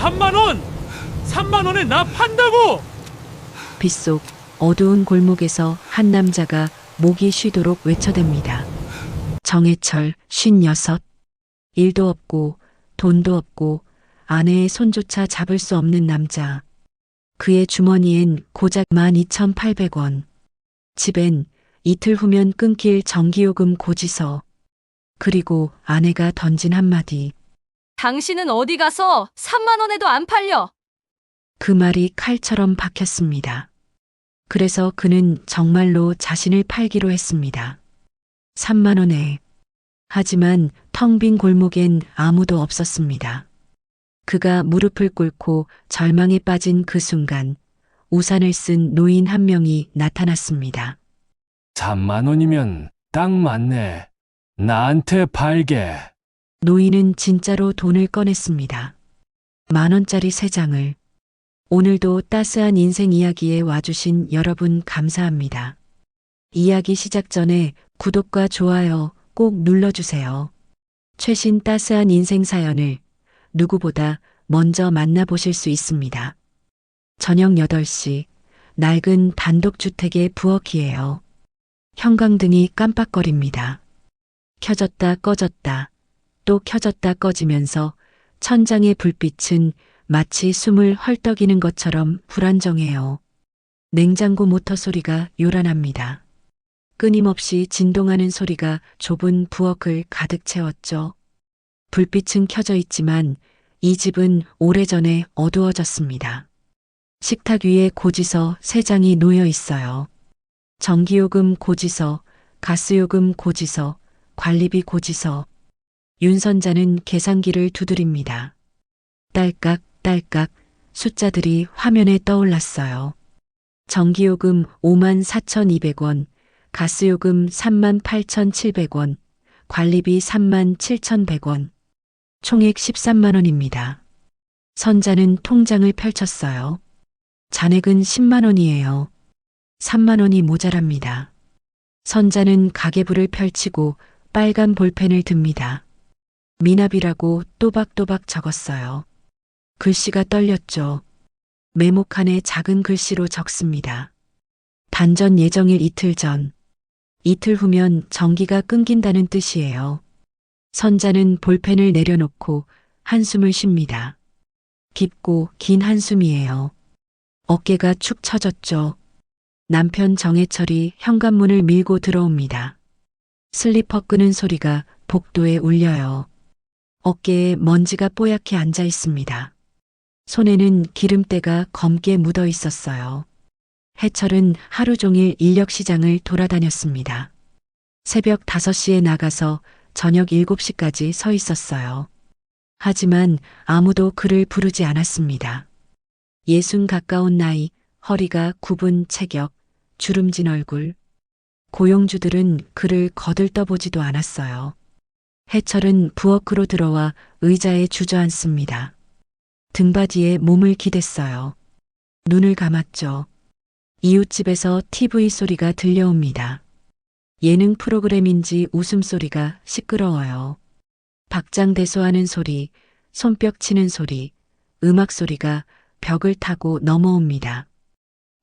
3만 원! 3만 원에 나 판다고! 빗속 어두운 골목에서 한 남자가 목이 쉬도록 외쳐댑니다. 정해철 56. 일도 없고 돈도 없고 아내의 손조차 잡을 수 없는 남자. 그의 주머니엔 고작 12,800원. 집엔 이틀 후면 끊길 전기요금 고지서. 그리고 아내가 던진 한마디. 당신은 어디 가서 3만 원에도 안 팔려. 그 말이 칼처럼 박혔습니다. 그래서 그는 정말로 자신을 팔기로 했습니다. 3만 원에. 하지만 텅 빈 골목엔 아무도 없었습니다. 그가 무릎을 꿇고 절망에 빠진 그 순간 우산을 쓴 노인 한 명이 나타났습니다. 3만 원이면 딱 맞네. 나한테 팔게. 노인은 진짜로 돈을 꺼냈습니다. 10,000원짜리 3장을. 오늘도 따스한 인생 이야기에 와주신 여러분 감사합니다. 이야기 시작 전에 구독과 좋아요 꼭 눌러주세요. 최신 따스한 인생 사연을 누구보다 먼저 만나보실 수 있습니다. 저녁 8시, 낡은 단독주택의 부엌이에요. 형광등이 깜빡거립니다. 켜졌다 꺼졌다, 또 켜졌다 꺼지면서 천장의 불빛은 마치 숨을 헐떡이는 것처럼 불안정해요. 냉장고 모터 소리가 요란합니다. 끊임없이 진동하는 소리가 좁은 부엌을 가득 채웠죠. 불빛은 켜져 있지만 이 집은 오래전에 어두워졌습니다. 식탁 위에 고지서 3장이 놓여 있어요. 전기요금 고지서, 가스요금 고지서, 관리비 고지서. 윤 선자는 계산기를 두드립니다. 딸깍 딸깍 숫자들이 화면에 떠올랐어요. 전기요금 54,200원, 가스요금 38,700원, 관리비 37,100원, 총액 13만 원입니다. 선자는 통장을 펼쳤어요. 잔액은 10만 원이에요. 3만 원이 모자랍니다. 선자는 가계부를 펼치고 빨간 볼펜을 듭니다. 미납이라고 또박또박 적었어요. 글씨가 떨렸죠. 메모칸에 작은 글씨로 적습니다. 단전 예정일 이틀 전. 이틀 후면 전기가 끊긴다는 뜻이에요. 선자는 볼펜을 내려놓고 한숨을 쉽니다. 깊고 긴 한숨이에요. 어깨가 축 처졌죠. 남편 정해철이 현관문을 밀고 들어옵니다. 슬리퍼 끄는 소리가 복도에 울려요. 어깨에 먼지가 뽀얗게 앉아 있습니다. 손에는 기름때가 검게 묻어 있었어요. 해철은 하루 종일 인력시장을 돌아다녔습니다. 새벽 5시에 나가서 저녁 7시까지 서 있었어요. 하지만 아무도 그를 부르지 않았습니다. 60 가까운 나이, 허리가 굽은 체격, 주름진 얼굴. 고용주들은 그를 거들떠보지도 않았어요. 해철은 부엌으로 들어와 의자에 주저앉습니다. 등받이에 몸을 기댔어요. 눈을 감았죠. 이웃집에서 TV 소리가 들려옵니다. 예능 프로그램인지 웃음소리가 시끄러워요. 박장대소하는 소리, 손뼉 치는 소리, 음악 소리가 벽을 타고 넘어옵니다.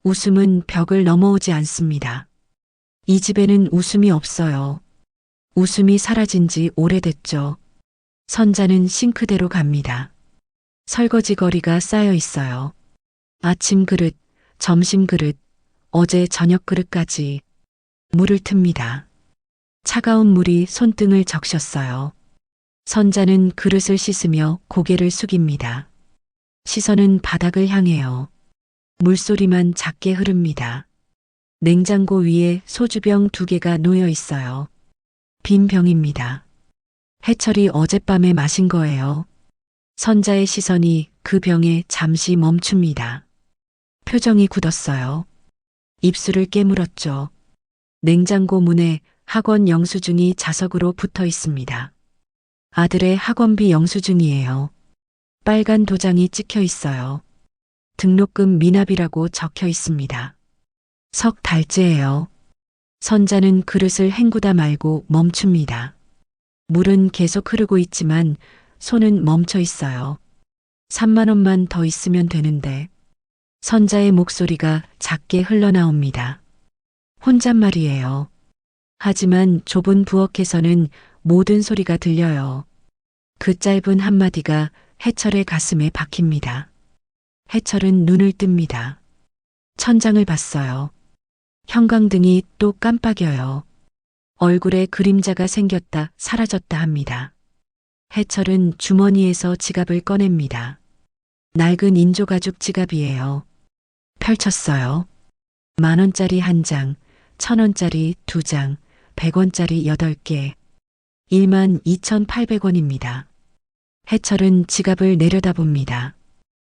웃음은 벽을 넘어오지 않습니다. 이 집에는 웃음이 없어요. 웃음이 사라진 지 오래됐죠. 선자는 싱크대로 갑니다. 설거지 거리가 쌓여 있어요. 아침 그릇, 점심 그릇, 어제 저녁 그릇까지. 물을 틉니다. 차가운 물이 손등을 적셨어요. 선자는 그릇을 씻으며 고개를 숙입니다. 시선은 바닥을 향해요. 물소리만 작게 흐릅니다. 냉장고 위에 소주병 2개가 놓여 있어요. 빈 병입니다. 해철이 어젯밤에 마신 거예요. 선자의 시선이 그 병에 잠시 멈춥니다. 표정이 굳었어요. 입술을 깨물었죠. 냉장고 문에 학원 영수증이 자석으로 붙어 있습니다. 아들의 학원비 영수증이에요. 빨간 도장이 찍혀 있어요. 등록금 미납이라고 적혀 있습니다. 석 달째예요. 선자는 그릇을 헹구다 말고 멈춥니다. 물은 계속 흐르고 있지만 손은 멈춰 있어요. 3만 원만 더 있으면 되는데. 선자의 목소리가 작게 흘러나옵니다. 혼잣말이에요. 하지만 좁은 부엌에서는 모든 소리가 들려요. 그 짧은 한마디가 해철의 가슴에 박힙니다. 해철은 눈을 뜹니다. 천장을 봤어요. 형광등이 또 깜빡여요. 얼굴에 그림자가 생겼다 사라졌다 합니다. 해철은 주머니에서 지갑을 꺼냅니다. 낡은 인조가죽 지갑이에요. 펼쳤어요. 10,000원짜리 1장, 1,000원짜리 2장, 100원짜리 8개. 12,800원입니다. 해철은 지갑을 내려다봅니다.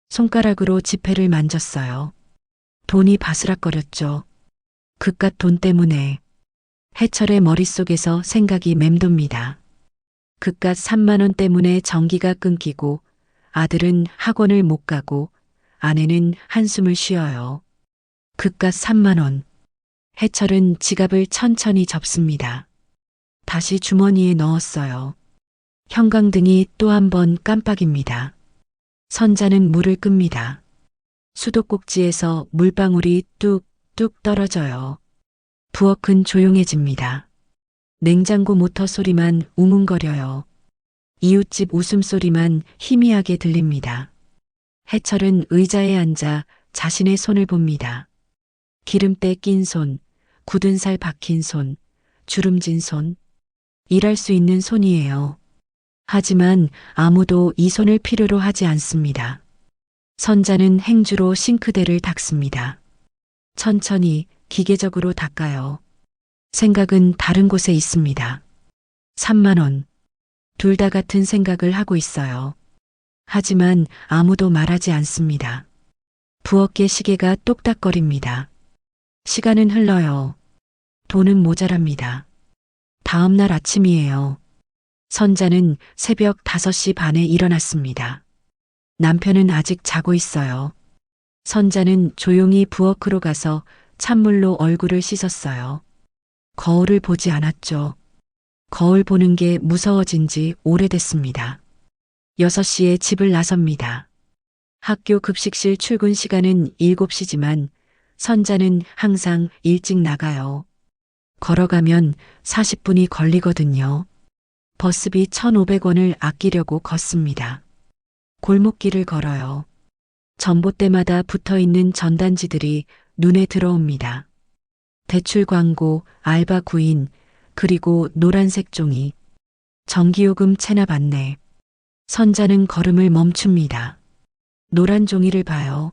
손가락으로 지폐를 만졌어요. 돈이 바스락거렸죠. 그깟 돈 때문에. 해철의 머릿속에서 생각이 맴돕니다. 그깟 3만 원 때문에 전기가 끊기고 아들은 학원을 못 가고 아내는 한숨을 쉬어요. 그깟 3만 원. 해철은 지갑을 천천히 접습니다. 다시 주머니에 넣었어요. 형광등이 또 한 번 깜빡입니다. 선자는 물을 끕니다. 수도꼭지에서 물방울이 뚝뚝 떨어져요. 부엌은 조용해집니다. 냉장고 모터 소리만 웅웅거려요. 이웃집 웃음소리만 희미하게 들립니다. 해철은 의자에 앉아 자신의 손을 봅니다. 기름때 낀 손, 굳은 살 박힌 손, 주름진 손. 일할 수 있는 손이에요. 하지만 아무도 이 손을 필요로 하지 않습니다. 선자는 행주로 싱크대를 닦습니다. 천천히 기계적으로 닦아요. 생각은 다른 곳에 있습니다. 3만 원. 둘 다 같은 생각을 하고 있어요. 하지만 아무도 말하지 않습니다. 부엌의 시계가 똑딱거립니다. 시간은 흘러요. 돈은 모자랍니다. 다음 날 아침이에요. 선자는 새벽 5시 반에 일어났습니다. 남편은 아직 자고 있어요. 선자는 조용히 부엌으로 가서 찬물로 얼굴을 씻었어요. 거울을 보지 않았죠. 거울 보는 게 무서워진 지 오래됐습니다. 6시에 집을 나섭니다. 학교 급식실 출근 시간은 7시지만 선자는 항상 일찍 나가요. 걸어가면 40분이 걸리거든요. 버스비 1,500원을 아끼려고 걷습니다. 골목길을 걸어요. 전봇대마다 붙어있는 전단지들이 눈에 들어옵니다. 대출 광고, 알바 구인, 그리고 노란색 종이. 전기요금 체납 안내. 선자는 걸음을 멈춥니다. 노란 종이를 봐요.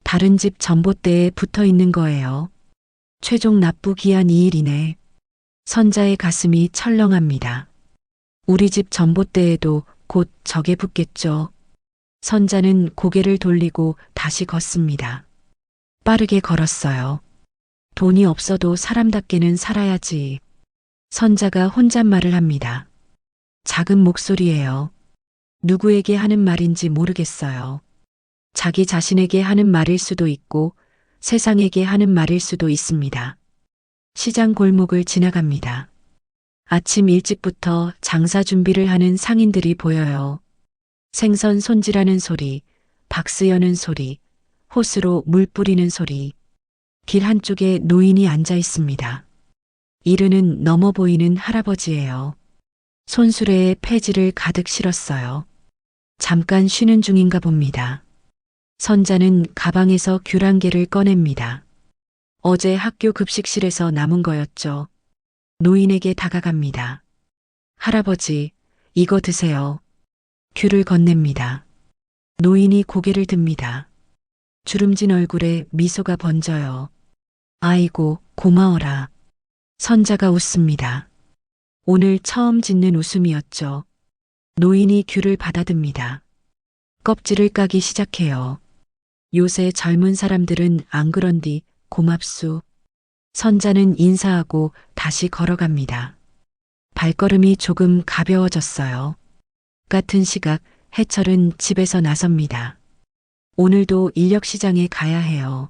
다른 집 전봇대에 붙어 있는 거예요. 최종 납부 기한 2일 이내. 선자의 가슴이 철렁합니다. 우리 집 전봇대에도 곧 저게 붙겠죠. 선자는 고개를 돌리고 다시 걷습니다. 빠르게 걸었어요. 돈이 없어도 사람답게는 살아야지. 선자가 혼잣말을 합니다. 작은 목소리예요. 누구에게 하는 말인지 모르겠어요. 자기 자신에게 하는 말일 수도 있고 세상에게 하는 말일 수도 있습니다. 시장 골목을 지나갑니다. 아침 일찍부터 장사 준비를 하는 상인들이 보여요. 생선 손질하는 소리, 박스 여는 소리, 호스로 물 뿌리는 소리. 길 한쪽에 노인이 앉아 있습니다. 이르는 넘어 보이는 할아버지예요. 손수레에 폐지를 가득 실었어요. 잠깐 쉬는 중인가 봅니다. 선자는 가방에서 귤 1개를 꺼냅니다. 어제 학교 급식실에서 남은 거였죠. 노인에게 다가갑니다. 할아버지, 이거 드세요. 귤을 건넵니다. 노인이 고개를 듭니다. 주름진 얼굴에 미소가 번져요. 아이고, 고마워라. 선자가 웃습니다. 오늘 처음 짓는 웃음이었죠. 노인이 귤을 받아듭니다. 껍질을 까기 시작해요. 요새 젊은 사람들은 안 그런디 고맙수. 선자는 인사하고 다시 걸어갑니다. 발걸음이 조금 가벼워졌어요. 같은 시각 해철은 집에서 나섭니다. 오늘도 인력시장에 가야 해요.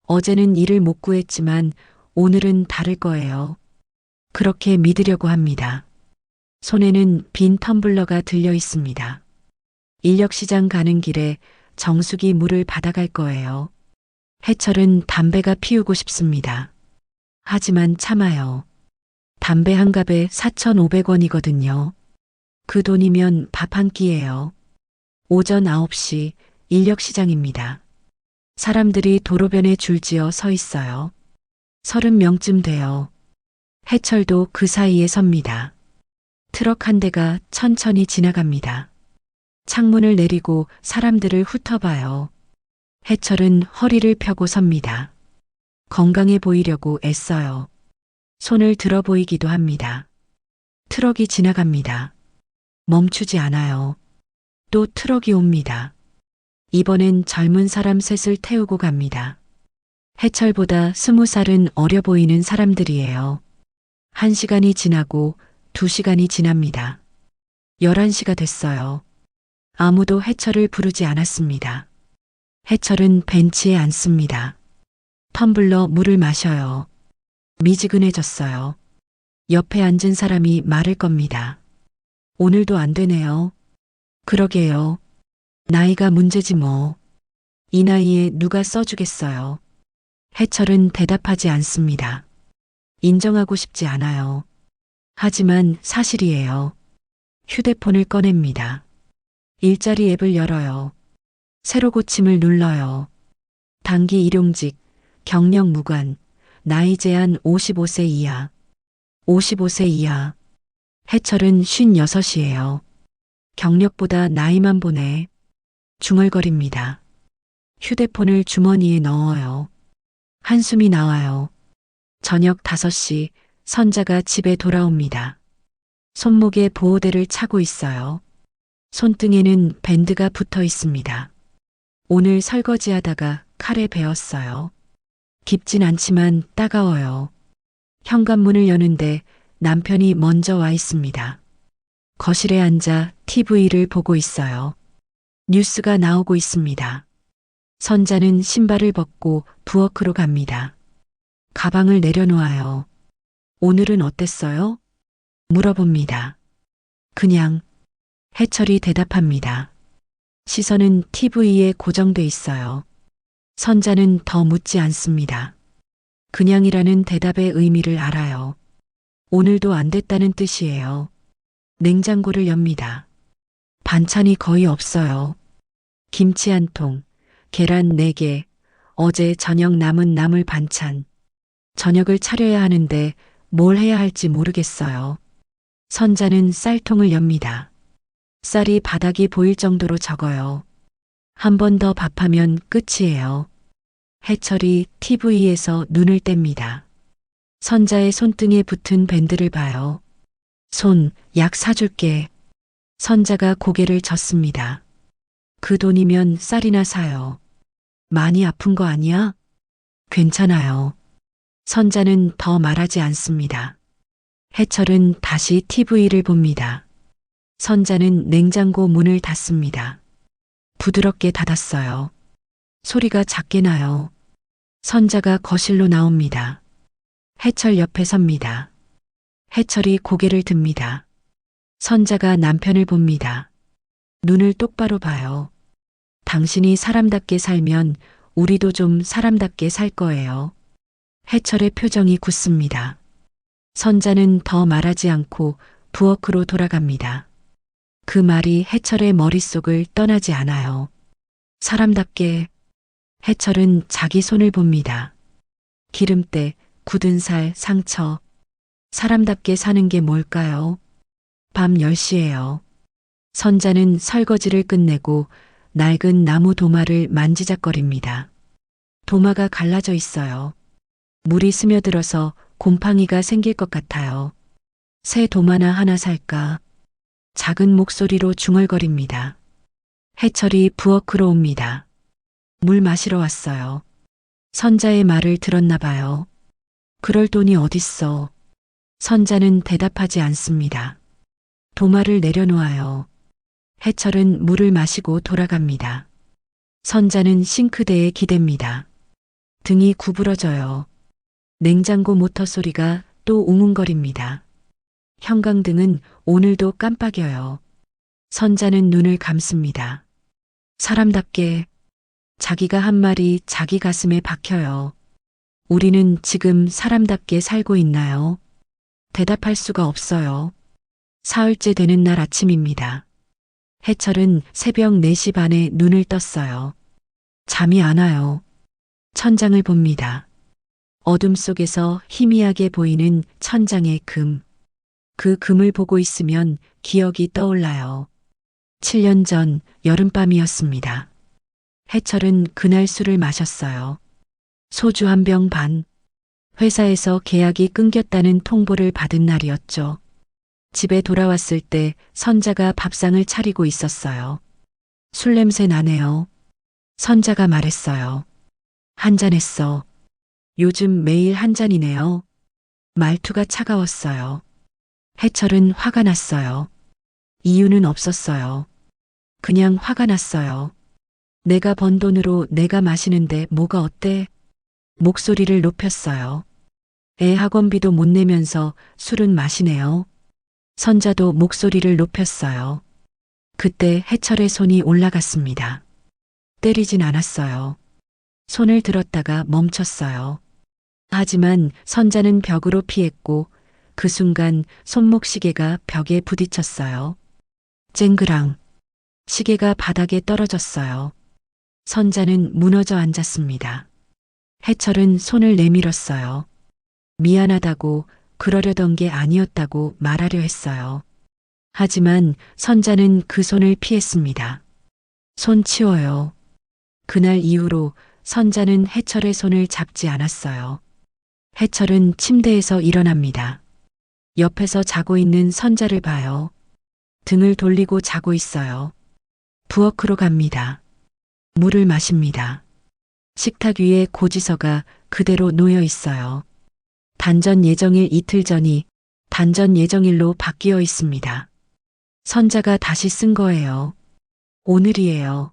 어제는 일을 못 구했지만 오늘은 다를 거예요. 그렇게 믿으려고 합니다. 손에는 빈 텀블러가 들려 있습니다. 인력시장 가는 길에 정숙이 물을 받아갈 거예요. 해철은 담배가 피우고 싶습니다. 하지만 참아요. 담배 한 갑에 4,500원이거든요. 그 돈이면 밥 한 끼예요. 오전 9시 인력시장입니다. 사람들이 도로변에 줄지어 서 있어요. 30명쯤 돼요. 해철도 그 사이에 섭니다. 트럭 한 대가 천천히 지나갑니다. 창문을 내리고 사람들을 훑어봐요. 해철은 허리를 펴고 섭니다. 건강해 보이려고 애써요. 손을 들어 보이기도 합니다. 트럭이 지나갑니다. 멈추지 않아요. 또 트럭이 옵니다. 이번엔 젊은 사람 셋을 태우고 갑니다. 해철보다 20살은 어려 보이는 사람들이에요. 1시간이 지나고 2시간이 지납니다. 11시가 됐어요. 아무도 해철을 부르지 않았습니다. 해철은 벤치에 앉습니다. 텀블러 물을 마셔요. 미지근해졌어요. 옆에 앉은 사람이 말을 겁니다. 오늘도 안 되네요. 그러게요. 나이가 문제지 뭐. 이 나이에 누가 써주겠어요. 해철은 대답하지 않습니다. 인정하고 싶지 않아요. 하지만 사실이에요. 휴대폰을 꺼냅니다. 일자리 앱을 열어요. 새로 고침을 눌러요. 단기 일용직, 경력 무관, 나이 제한 55세 이하. 55세 이하. 해철은 56이에요. 경력보다 나이만 보네. 중얼거립니다. 휴대폰을 주머니에 넣어요. 한숨이 나와요. 저녁 5시 선자가 집에 돌아옵니다. 손목에 보호대를 차고 있어요. 손등에는 밴드가 붙어 있습니다. 오늘 설거지하다가 칼에 베었어요. 깊진 않지만 따가워요. 현관문을 여는데 남편이 먼저 와 있습니다. 거실에 앉아 TV를 보고 있어요. 뉴스가 나오고 있습니다. 선자는 신발을 벗고 부엌으로 갑니다. 가방을 내려놓아요. 오늘은 어땠어요? 물어봅니다. 그냥. 해철이 대답합니다. 시선은 TV에 고정돼 있어요. 선자는 더 묻지 않습니다. 그냥이라는 대답의 의미를 알아요. 오늘도 안 됐다는 뜻이에요. 냉장고를 엽니다. 반찬이 거의 없어요. 김치 한 통, 계란 4개, 어제 저녁 남은 나물 반찬. 저녁을 차려야 하는데 뭘 해야 할지 모르겠어요. 선자는 쌀통을 엽니다. 쌀이 바닥이 보일 정도로 적어요. 한 번 더 밥하면 끝이에요. 해철이 TV에서 눈을 뗍니다. 선자의 손등에 붙은 밴드를 봐요. 손, 약 사줄게. 선자가 고개를 젓습니다. 그 돈이면 쌀이나 사요. 많이 아픈 거 아니야? 괜찮아요. 선자는 더 말하지 않습니다. 해철은 다시 TV를 봅니다. 선자는 냉장고 문을 닫습니다. 부드럽게 닫았어요. 소리가 작게 나요. 선자가 거실로 나옵니다. 해철 옆에 섭니다. 해철이 고개를 듭니다. 선자가 남편을 봅니다. 눈을 똑바로 봐요. 당신이 사람답게 살면 우리도 좀 사람답게 살 거예요. 해철의 표정이 굳습니다. 선자는 더 말하지 않고 부엌으로 돌아갑니다. 그 말이 해철의 머릿속을 떠나지 않아요. 사람답게. 해철은 자기 손을 봅니다. 기름때, 굳은 살, 상처. 사람답게 사는 게 뭘까요? 밤 10시예요. 선자는 설거지를 끝내고 낡은 나무 도마를 만지작거립니다. 도마가 갈라져 있어요. 물이 스며들어서 곰팡이가 생길 것 같아요. 새 도마나 하나 살까? 작은 목소리로 중얼거립니다. 해철이 부엌으로 옵니다. 물 마시러 왔어요. 선자의 말을 들었나 봐요. 그럴 돈이 어딨어. 선자는 대답하지 않습니다. 도마를 내려놓아요. 해철은 물을 마시고 돌아갑니다. 선자는 싱크대에 기댑니다. 등이 구부러져요. 냉장고 모터 소리가 또 웅웅거립니다. 형광등은 오늘도 깜빡여요. 선자는 눈을 감습니다. 사람답게 자기가 한 말이 자기 가슴에 박혀요. 우리는 지금 사람답게 살고 있나요? 대답할 수가 없어요. 사흘째 되는 날 아침입니다. 해철은 새벽 4시 반에 눈을 떴어요. 잠이 안 와요. 천장을 봅니다. 어둠 속에서 희미하게 보이는 천장의 금. 그 금을 보고 있으면 기억이 떠올라요. 7년 전 여름밤이었습니다. 해철은 그날 술을 마셨어요. 소주 한 병 반. 회사에서 계약이 끊겼다는 통보를 받은 날이었죠. 집에 돌아왔을 때 선자가 밥상을 차리고 있었어요. 술 냄새 나네요. 선자가 말했어요. 한 잔 했어. 요즘 매일 한 잔이네요. 말투가 차가웠어요. 해철은 화가 났어요. 이유는 없었어요. 그냥 화가 났어요. 내가 번 돈으로 내가 마시는데 뭐가 어때? 목소리를 높였어요. 애 학원비도 못 내면서 술은 마시네요. 선자도 목소리를 높였어요. 그때 해철의 손이 올라갔습니다. 때리진 않았어요. 손을 들었다가 멈췄어요. 하지만 선자는 벽으로 피했고 그 순간 손목시계가 벽에 부딪혔어요. 쨍그랑. 시계가 바닥에 떨어졌어요. 선자는 무너져 앉았습니다. 해철은 손을 내밀었어요. 미안하다고, 그러려던 게 아니었다고 말하려 했어요. 하지만 선자는 그 손을 피했습니다. 손 치워요. 그날 이후로 선자는 해철의 손을 잡지 않았어요. 해철은 침대에서 일어납니다. 옆에서 자고 있는 선자를 봐요. 등을 돌리고 자고 있어요. 부엌으로 갑니다. 물을 마십니다. 식탁 위에 고지서가 그대로 놓여 있어요. 단전 예정일 이틀 전이 단전 예정일로 바뀌어 있습니다. 선자가 다시 쓴 거예요. 오늘이에요.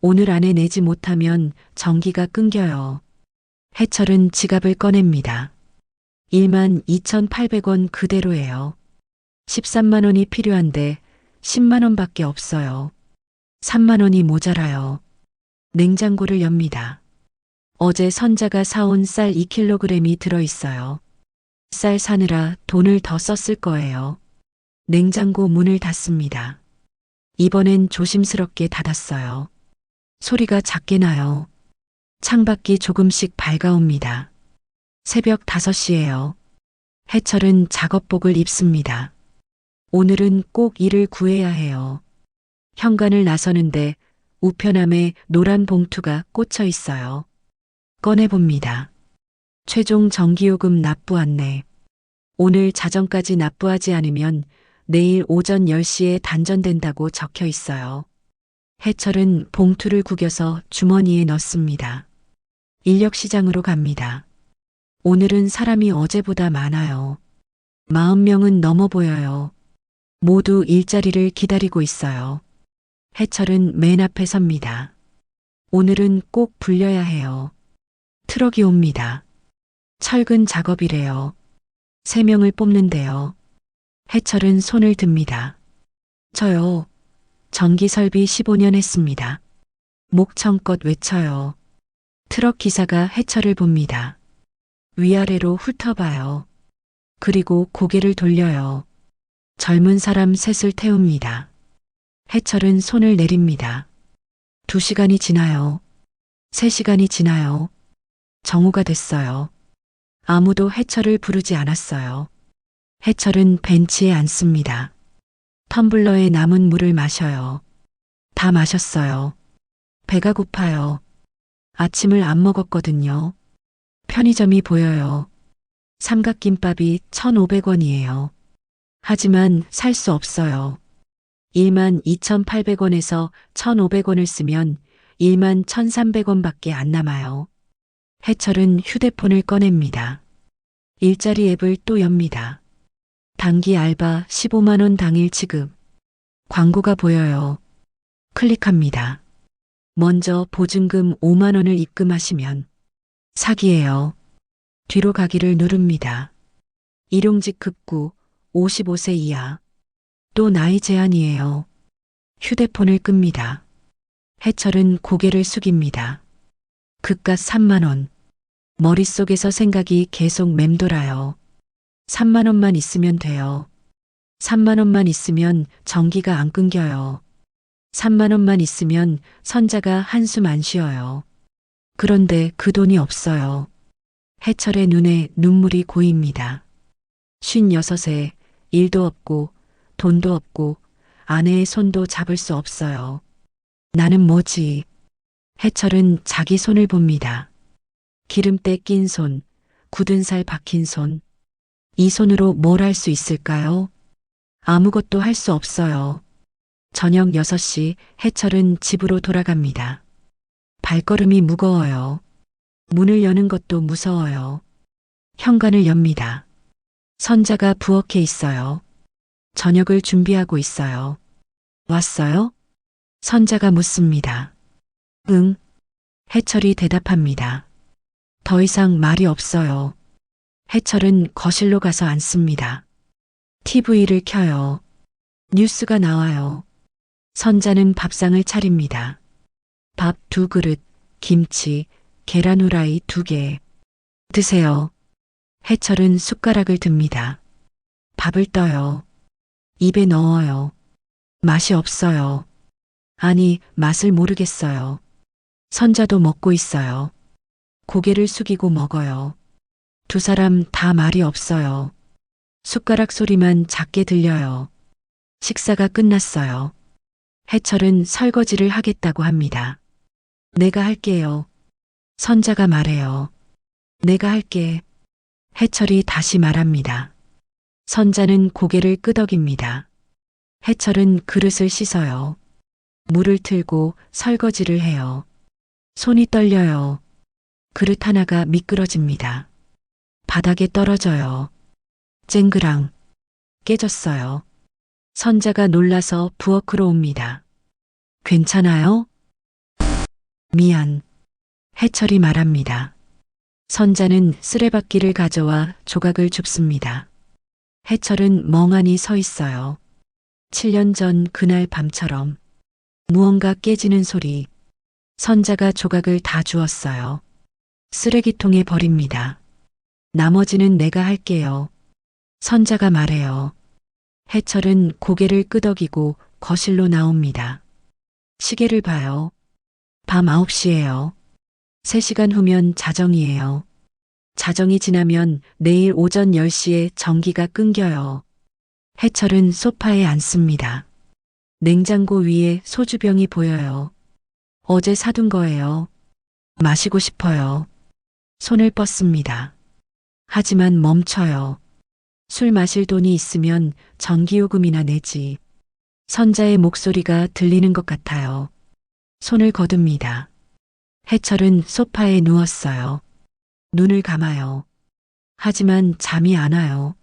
오늘 안에 내지 못하면 전기가 끊겨요. 해철은 지갑을 꺼냅니다. 12,800원 그대로예요. 13만 원이 필요한데 10만 원밖에 없어요. 3만 원이 모자라요. 냉장고를 엽니다. 어제 선자가 사온 쌀 2kg이 들어있어요. 쌀 사느라 돈을 더 썼을 거예요. 냉장고 문을 닫습니다. 이번엔 조심스럽게 닫았어요. 소리가 작게 나요. 창밖이 조금씩 밝아옵니다. 새벽 5시예요. 해철은 작업복을 입습니다. 오늘은 꼭 일을 구해야 해요. 현관을 나서는데 우편함에 노란 봉투가 꽂혀 있어요. 꺼내봅니다. 최종 전기요금 납부 안내. 오늘 자정까지 납부하지 않으면 내일 오전 10시에 단전된다고 적혀 있어요. 해철은 봉투를 구겨서 주머니에 넣습니다. 인력시장으로 갑니다. 오늘은 사람이 어제보다 많아요. 40명은 넘어 보여요. 모두 일자리를 기다리고 있어요. 해철은 맨 앞에 섭니다. 오늘은 꼭 불려야 해요. 트럭이 옵니다. 철근 작업이래요. 3명을 뽑는데요. 해철은 손을 듭니다. 저요. 전기설비 15년 했습니다. 목청껏 외쳐요. 트럭 기사가 해철을 봅니다. 위아래로 훑어봐요. 그리고 고개를 돌려요. 젊은 사람 셋을 태웁니다. 해철은 손을 내립니다. 2시간이 지나요. 3시간이 지나요. 정오가 됐어요. 아무도 해철을 부르지 않았어요. 해철은 벤치에 앉습니다. 텀블러에 남은 물을 마셔요. 다 마셨어요. 배가 고파요. 아침을 안 먹었거든요. 편의점이 보여요. 삼각김밥이 1,500원이에요. 하지만 살 수 없어요. 12,800원에서 1,500원을 쓰면 11,300원밖에 안 남아요. 해철은 휴대폰을 꺼냅니다. 일자리 앱을 또 엽니다. 단기 알바 15만 원 당일 지급. 광고가 보여요. 클릭합니다. 먼저 보증금 5만 원을 입금하시면 사기예요. 뒤로 가기를 누릅니다. 일용직 급구 55세 이하. 또 나이 제한이에요. 휴대폰을 끕니다. 해철은 고개를 숙입니다. 그깟 3만 원. 머릿속에서 생각이 계속 맴돌아요. 3만 원만 있으면 돼요. 3만 원만 있으면 전기가 안 끊겨요. 3만 원만 있으면 선자가 한숨 안 쉬어요. 그런데 그 돈이 없어요. 해철의 눈에 눈물이 고입니다. 56에 일도 없고 돈도 없고 아내의 손도 잡을 수 없어요. 나는 뭐지? 해철은 자기 손을 봅니다. 기름때 낀 손, 굳은 살 박힌 손. 이 손으로 뭘 할 수 있을까요? 아무것도 할 수 없어요. 저녁 6시 해철은 집으로 돌아갑니다. 발걸음이 무거워요. 문을 여는 것도 무서워요. 현관을 엽니다. 선자가 부엌에 있어요. 저녁을 준비하고 있어요. 왔어요? 선자가 묻습니다. 응. 해철이 대답합니다. 더 이상 말이 없어요. 해철은 거실로 가서 앉습니다. TV를 켜요. 뉴스가 나와요. 선자는 밥상을 차립니다. 밥 2그릇, 김치, 계란 후라이 2개. 드세요. 해철은 숟가락을 듭니다. 밥을 떠요. 입에 넣어요. 맛이 없어요. 아니, 맛을 모르겠어요. 선자도 먹고 있어요. 고개를 숙이고 먹어요. 두 사람 다 말이 없어요. 숟가락 소리만 작게 들려요. 식사가 끝났어요. 해철은 설거지를 하겠다고 합니다. 내가 할게요. 선자가 말해요. 내가 할게. 해철이 다시 말합니다. 선자는 고개를 끄덕입니다. 해철은 그릇을 씻어요. 물을 틀고 설거지를 해요. 손이 떨려요. 그릇 하나가 미끄러집니다. 바닥에 떨어져요. 쨍그랑 깨졌어요. 선자가 놀라서 부엌으로 옵니다. 괜찮아요? 미안. 해철이 말합니다. 선자는 쓰레받기를 가져와 조각을 줍습니다. 해철은 멍하니 서 있어요. 7년 전 그날 밤처럼 무언가 깨지는 소리. 선자가 조각을 다 주었어요. 쓰레기통에 버립니다. 나머지는 내가 할게요. 선자가 말해요. 해철은 고개를 끄덕이고 거실로 나옵니다. 시계를 봐요. 밤 9시예요. 3시간 후면 자정이에요. 자정이 지나면 내일 오전 10시에 전기가 끊겨요. 해철은 소파에 앉습니다. 냉장고 위에 소주병이 보여요. 어제 사둔 거예요. 마시고 싶어요. 손을 뻗습니다. 하지만 멈춰요. 술 마실 돈이 있으면 전기요금이나 내지. 선자의 목소리가 들리는 것 같아요. 손을 거둡니다. 해철은 소파에 누웠어요. 눈을 감아요. 하지만 잠이 안 와요.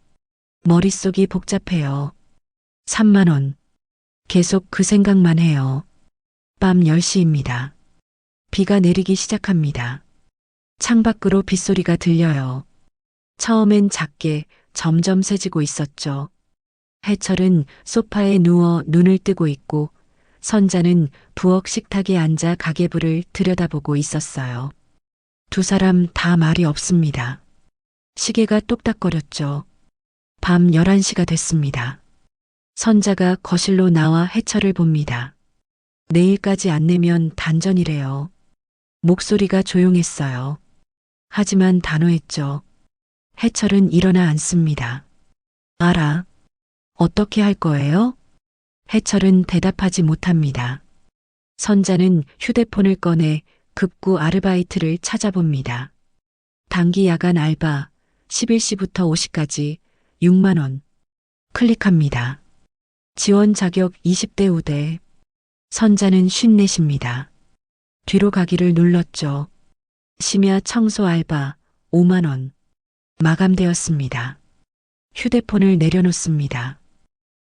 머릿속이 복잡해요. 3만 원. 계속 그 생각만 해요. 밤 10시입니다. 비가 내리기 시작합니다. 창밖으로 빗소리가 들려요. 처음엔 작게 점점 세지고 있었죠. 해철은 소파에 누워 눈을 뜨고 있고 선자는 부엌 식탁에 앉아 가계부를 들여다보고 있었어요. 두 사람 다 말이 없습니다. 시계가 똑딱거렸죠. 밤 11시가 됐습니다. 선자가 거실로 나와 해철을 봅니다. 내일까지 안 내면 단전이래요. 목소리가 조용했어요. 하지만 단호했죠. 해철은 일어나 앉습니다. 알아. 어떻게 할 거예요? 해철은 대답하지 못합니다. 선자는 휴대폰을 꺼내 급구 아르바이트를 찾아봅니다. 단기 야간 알바 11시부터 5시까지 6만 원. 클릭합니다. 지원 자격 20대 우대. 선자는 54입니다. 뒤로 가기를 눌렀죠. 심야 청소 알바 5만 원. 마감되었습니다. 휴대폰을 내려놓습니다.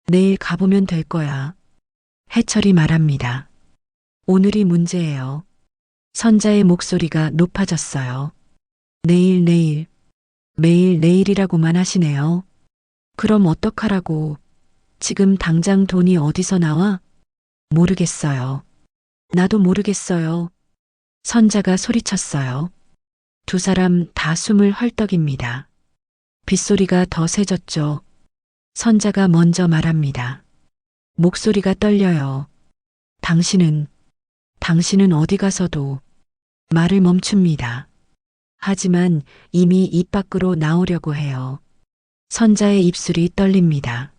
내일 가보면 될 거야. 해철이 말합니다. 오늘이 문제예요. 선자의 목소리가 높아졌어요. 내일, 매일 내일이라고만 하시네요. 그럼 어떡하라고. 지금 당장 돈이 어디서 나와? 모르겠어요. 나도 모르겠어요. 선자가 소리쳤어요. 두 사람 다 숨을 헐떡입니다. 빗소리가 더 세졌죠. 선자가 먼저 말합니다. 목소리가 떨려요. 당신은 어디 가서도 말을 멈춥니다. 하지만 이미 입 밖으로 나오려고 해요. 선자의 입술이 떨립니다.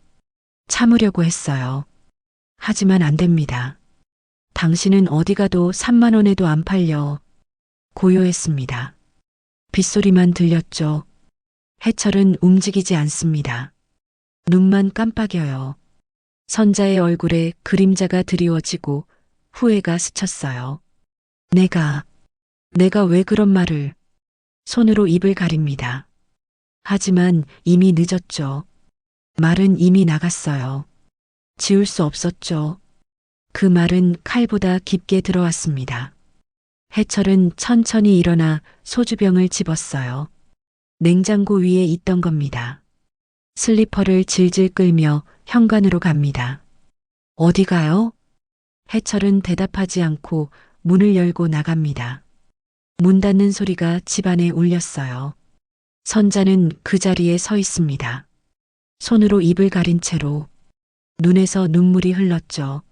참으려고 했어요. 하지만 안 됩니다. 당신은 어디 가도 3만 원에도 안 팔려. 고요했습니다. 빗소리만 들렸죠. 해철은 움직이지 않습니다. 눈만 깜빡여요. 선자의 얼굴에 그림자가 드리워지고 후회가 스쳤어요. 내가 왜 그런 말을. 손으로 입을 가립니다. 하지만 이미 늦었죠. 말은 이미 나갔어요. 지울 수 없었죠. 그 말은 칼보다 깊게 들어왔습니다. 해철은 천천히 일어나 소주병을 집었어요. 냉장고 위에 있던 겁니다. 슬리퍼를 질질 끌며 현관으로 갑니다. 어디 가요? 해철은 대답하지 않고 문을 열고 나갑니다. 문 닫는 소리가 집안에 울렸어요. 선자는 그 자리에 서 있습니다. 손으로 입을 가린 채로 눈에서 눈물이 흘렀죠.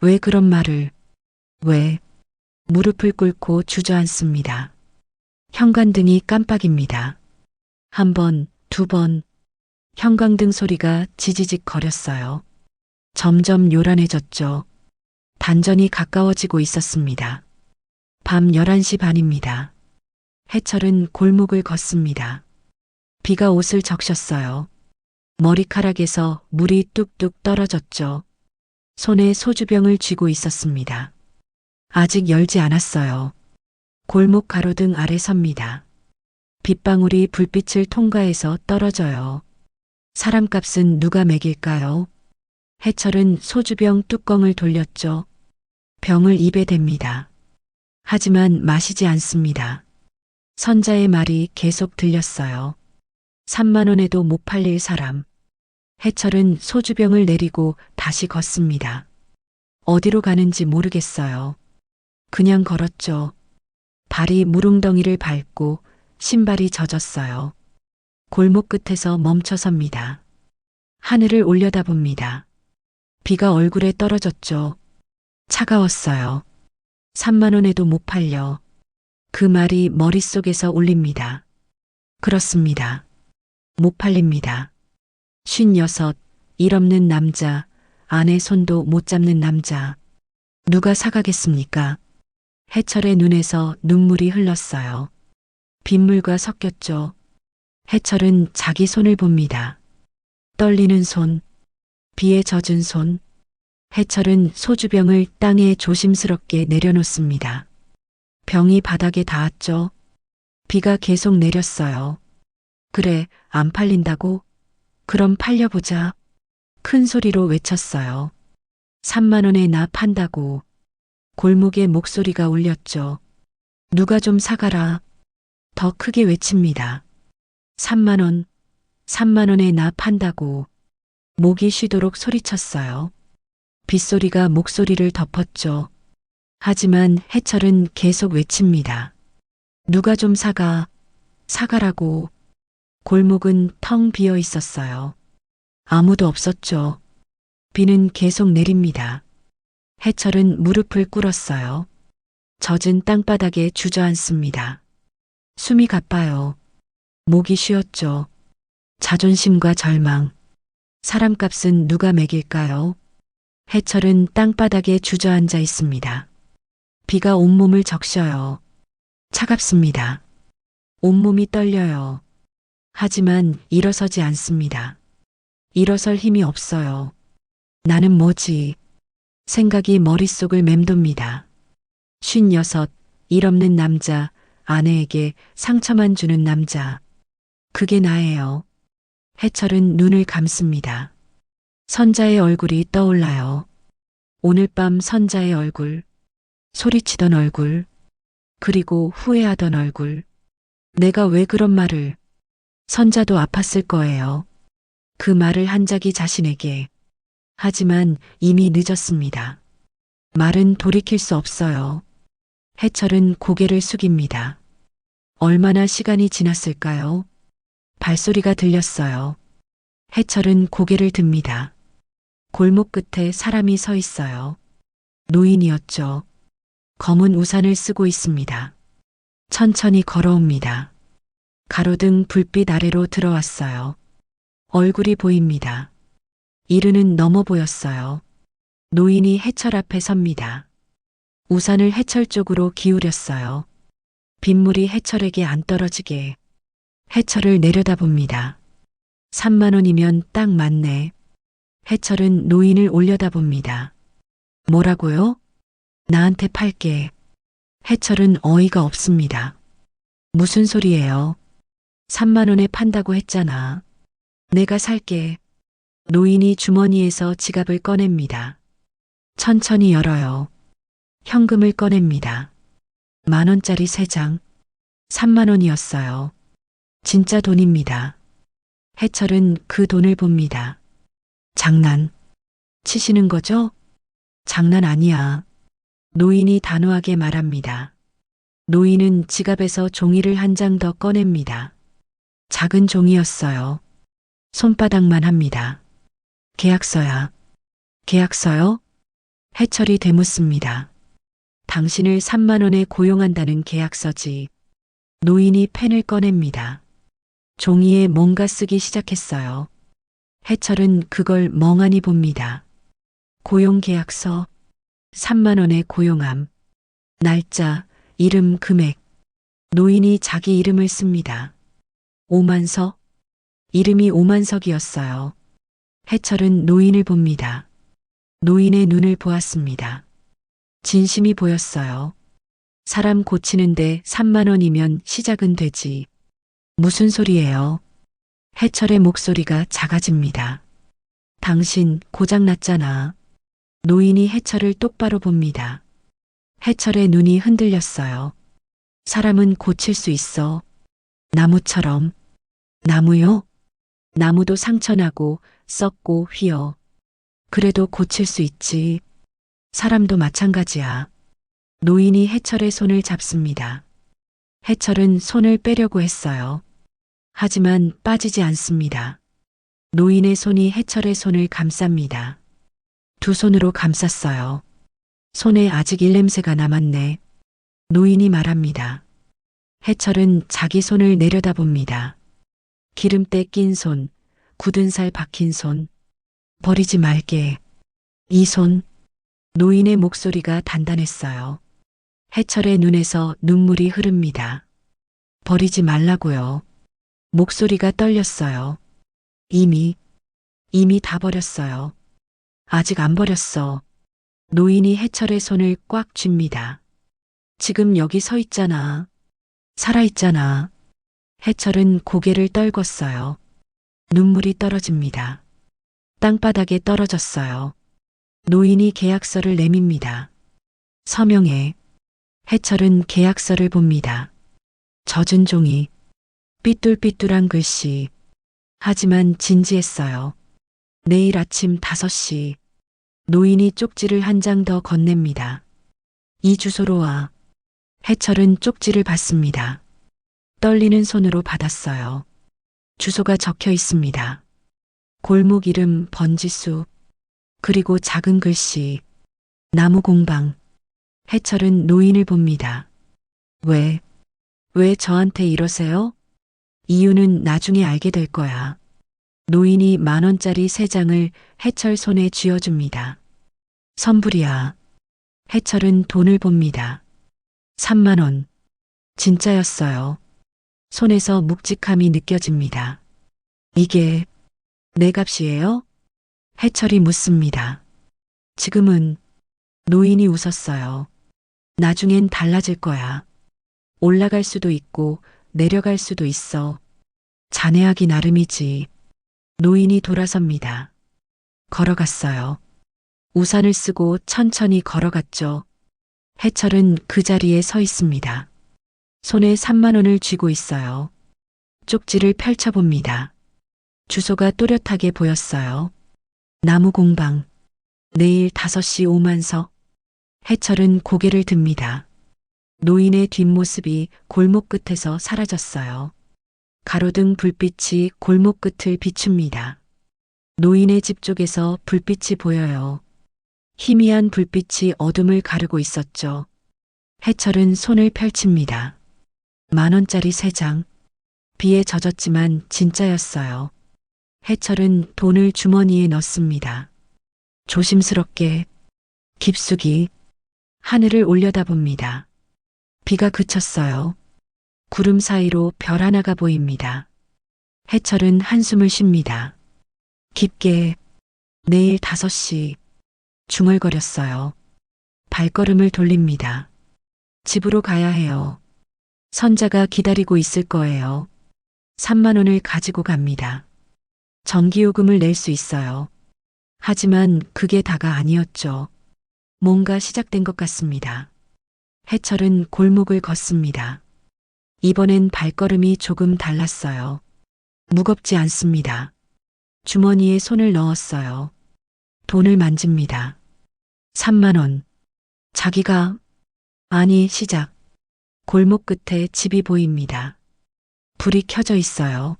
왜 그런 말을, 왜? 무릎을 꿇고 주저앉습니다. 현관등이 깜빡입니다. 한 번, 두 번, 형광등 소리가 지지직 거렸어요. 점점 요란해졌죠. 단전이 가까워지고 있었습니다. 밤 11시 반입니다. 해철은 골목을 걷습니다. 비가 옷을 적셨어요. 머리카락에서 물이 뚝뚝 떨어졌죠. 손에 소주병을 쥐고 있었습니다. 아직 열지 않았어요. 골목 가로등 아래 섭니다. 빗방울이 불빛을 통과해서 떨어져요. 사람값은 누가 매길까요? 해철은 소주병 뚜껑을 돌렸죠. 병을 입에 댑니다. 하지만 마시지 않습니다. 선자의 말이 계속 들렸어요. 3만 원에도 못 팔릴 사람. 해철은 소주병을 내리고 다시 걷습니다. 어디로 가는지 모르겠어요. 그냥 걸었죠. 발이 무릉덩이를 밟고 신발이 젖었어요. 골목 끝에서 멈춰섭니다. 하늘을 올려다봅니다. 비가 얼굴에 떨어졌죠. 차가웠어요. 3만 원에도 못 팔려. 그 말이 머릿속에서 울립니다. 그렇습니다. 못 팔립니다. 56, 일 없는 남자, 아내 손도 못 잡는 남자. 누가 사가겠습니까? 해철의 눈에서 눈물이 흘렀어요. 빗물과 섞였죠. 해철은 자기 손을 봅니다. 떨리는 손, 비에 젖은 손. 해철은 소주병을 땅에 조심스럽게 내려놓습니다. 병이 바닥에 닿았죠. 비가 계속 내렸어요. 그래, 안 팔린다고? 그럼 팔려보자. 큰 소리로 외쳤어요. 3만 원에 나 판다고. 골목에 목소리가 울렸죠. 누가 좀 사가라. 더 크게 외칩니다. 3만 원, 3만 원에 나 판다고. 목이 쉬도록 소리쳤어요. 빗소리가 목소리를 덮었죠. 하지만 해철은 계속 외칩니다. 누가 좀 사가, 사가라고. 골목은 텅 비어 있었어요. 아무도 없었죠. 비는 계속 내립니다. 해철은 무릎을 꿇었어요. 젖은 땅바닥에 주저앉습니다. 숨이 가빠요. 목이 쉬었죠. 자존심과 절망. 사람값은 누가 매길까요? 해철은 땅바닥에 주저앉아 있습니다. 비가 온몸을 적셔요. 차갑습니다. 온몸이 떨려요. 하지만 일어서지 않습니다. 일어설 힘이 없어요. 나는 뭐지? 생각이 머릿속을 맴돕니다. 56, 일 없는 남자, 아내에게 상처만 주는 남자. 그게 나예요. 해철은 눈을 감습니다. 선자의 얼굴이 떠올라요. 오늘 밤 선자의 얼굴, 소리치던 얼굴, 그리고 후회하던 얼굴. 내가 왜 그런 말을. 선자도 아팠을 거예요. 그 말을 한 자기 자신에게. 하지만 이미 늦었습니다. 말은 돌이킬 수 없어요. 해철은 고개를 숙입니다. 얼마나 시간이 지났을까요? 발소리가 들렸어요. 해철은 고개를 듭니다. 골목 끝에 사람이 서 있어요. 노인이었죠. 검은 우산을 쓰고 있습니다. 천천히 걸어옵니다. 가로등 불빛 아래로 들어왔어요. 얼굴이 보입니다. 이르는 넘어 보였어요. 노인이 해철 앞에 섭니다. 우산을 해철 쪽으로 기울였어요. 빗물이 해철에게 안 떨어지게. 해철을 내려다봅니다. 3만 원이면 딱 맞네. 해철은 노인을 올려다봅니다. 뭐라고요? 나한테 팔게. 해철은 어이가 없습니다. 무슨 소리예요? 3만 원에 판다고 했잖아. 내가 살게. 노인이 주머니에서 지갑을 꺼냅니다. 천천히 열어요. 현금을 꺼냅니다. 10,000원짜리 3장. 3만 원이었어요. 진짜 돈입니다. 해철은 그 돈을 봅니다. 장난 치시는 거죠? 장난 아니야. 노인이 단호하게 말합니다. 노인은 지갑에서 종이를 한 장 더 꺼냅니다. 작은 종이였어요. 손바닥만 합니다. 계약서야. 계약서요? 해철이 되묻습니다. 당신을 3만 원에 고용한다는 계약서지. 노인이 펜을 꺼냅니다. 종이에 뭔가 쓰기 시작했어요. 해철은 그걸 멍하니 봅니다. 고용계약서, 3만 원에 고용함, 날짜, 이름, 금액. 노인이 자기 이름을 씁니다. 오만석, 이름이 오만석이었어요. 해철은 노인을 봅니다. 노인의 눈을 보았습니다. 진심이 보였어요. 사람 고치는데 3만 원이면 시작은 되지. 무슨 소리예요? 해철의 목소리가 작아집니다. 당신 고장났잖아. 노인이 해철을 똑바로 봅니다. 해철의 눈이 흔들렸어요. 사람은 고칠 수 있어. 나무처럼. 나무요? 나무도 상처나고 썩고 휘어. 그래도 고칠 수 있지. 사람도 마찬가지야. 노인이 해철의 손을 잡습니다. 해철은 손을 빼려고 했어요. 하지만 빠지지 않습니다. 노인의 손이 해철의 손을 감쌉니다. 두 손으로 감쌌어요. 손에 아직 일냄새가 남았네. 노인이 말합니다. 해철은 자기 손을 내려다봅니다. 기름때 낀 손, 굳은 살 박힌 손. 버리지 말게. 이 손. 노인의 목소리가 단단했어요. 해철의 눈에서 눈물이 흐릅니다. 버리지 말라고요. 목소리가 떨렸어요. 이미 다 버렸어요. 아직 안 버렸어. 노인이 해철의 손을 꽉 쥡니다. 지금 여기 서 있잖아. 살아있잖아. 해철은 고개를 떨궜어요. 눈물이 떨어집니다. 땅바닥에 떨어졌어요. 노인이 계약서를 내밉니다. 서명해. 해철은 계약서를 봅니다. 젖은 종이, 삐뚤삐뚤한 글씨. 하지만 진지했어요. 내일 아침 5시. 노인이 쪽지를 한 장 더 건넵니다. 이 주소로 와. 해철은 쪽지를 받습니다. 떨리는 손으로 받았어요. 주소가 적혀 있습니다. 골목 이름 번지수. 그리고 작은 글씨. 나무 공방. 해철은 노인을 봅니다. 왜 저한테 이러세요? 이유는 나중에 알게 될 거야. 노인이 10,000원짜리 3장을 해철 손에 쥐어줍니다. 선불이야. 해철은 돈을 봅니다. 3만 원. 진짜였어요. 손에서 묵직함이 느껴집니다. 이게 내 값이에요? 해철이 묻습니다. 지금은. 노인이 웃었어요. 나중엔 달라질 거야. 올라갈 수도 있고 내려갈 수도 있어. 자네하기 나름이지. 노인이 돌아섭니다. 걸어갔어요. 우산을 쓰고 천천히 걸어갔죠. 해철은 그 자리에 서 있습니다. 손에 3만 원을 쥐고 있어요. 쪽지를 펼쳐봅니다. 주소가 또렷하게 보였어요. 나무 공방. 내일 5시 오만석. 해철은 고개를 듭니다. 노인의 뒷모습이 골목 끝에서 사라졌어요. 가로등 불빛이 골목 끝을 비춥니다. 노인의 집 쪽에서 불빛이 보여요. 희미한 불빛이 어둠을 가르고 있었죠. 해철은 손을 펼칩니다. 10,000원짜리 3장. 비에 젖었지만 진짜였어요. 해철은 돈을 주머니에 넣습니다. 조심스럽게, 깊숙이 하늘을 올려다봅니다. 비가 그쳤어요. 구름 사이로 별 하나가 보입니다. 해철은 한숨을 쉽니다. 깊게 내일 5시 중얼거렸어요. 발걸음을 돌립니다. 집으로 가야 해요. 선자가 기다리고 있을 거예요. 3만 원을 가지고 갑니다. 전기요금을 낼 수 있어요. 하지만 그게 다가 아니었죠. 뭔가 시작된 것 같습니다. 해철은 골목을 걷습니다. 이번엔 발걸음이 조금 달랐어요. 무겁지 않습니다. 주머니에 손을 넣었어요. 돈을 만집니다. 3만 원. 자기가, 아니, 시작. 골목 끝에 집이 보입니다. 불이 켜져 있어요.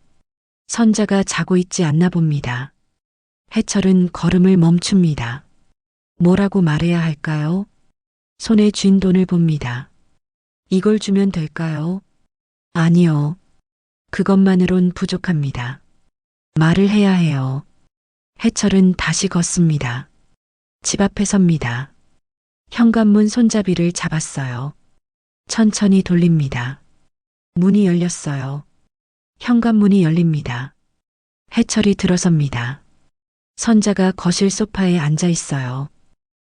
선자가 자고 있지 않나 봅니다. 해철은 걸음을 멈춥니다. 뭐라고 말해야 할까요? 손에 쥔 돈을 봅니다. 이걸 주면 될까요? 아니요. 그것만으론 부족합니다. 말을 해야 해요. 해철은 다시 걷습니다. 집 앞에 섭니다. 현관문 손잡이를 잡았어요. 천천히 돌립니다. 문이 열렸어요. 현관문이 열립니다. 해철이 들어섭니다. 선자가 거실 소파에 앉아 있어요.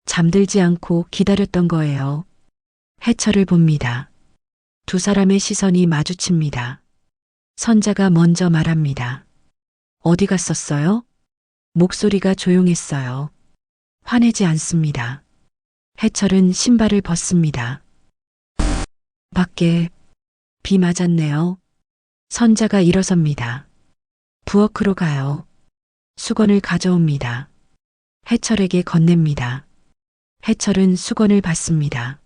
잠들지 않고 기다렸던 거예요. 해철을 봅니다. 두 사람의 시선이 마주칩니다. 선자가 먼저 말합니다. 어디 갔었어요? 목소리가 조용했어요. 화내지 않습니다. 해철은 신발을 벗습니다. 밖에 비 맞았네요. 선자가 일어섭니다. 부엌으로 가요. 수건을 가져옵니다. 해철에게 건넵니다. 해철은 수건을 받습니다.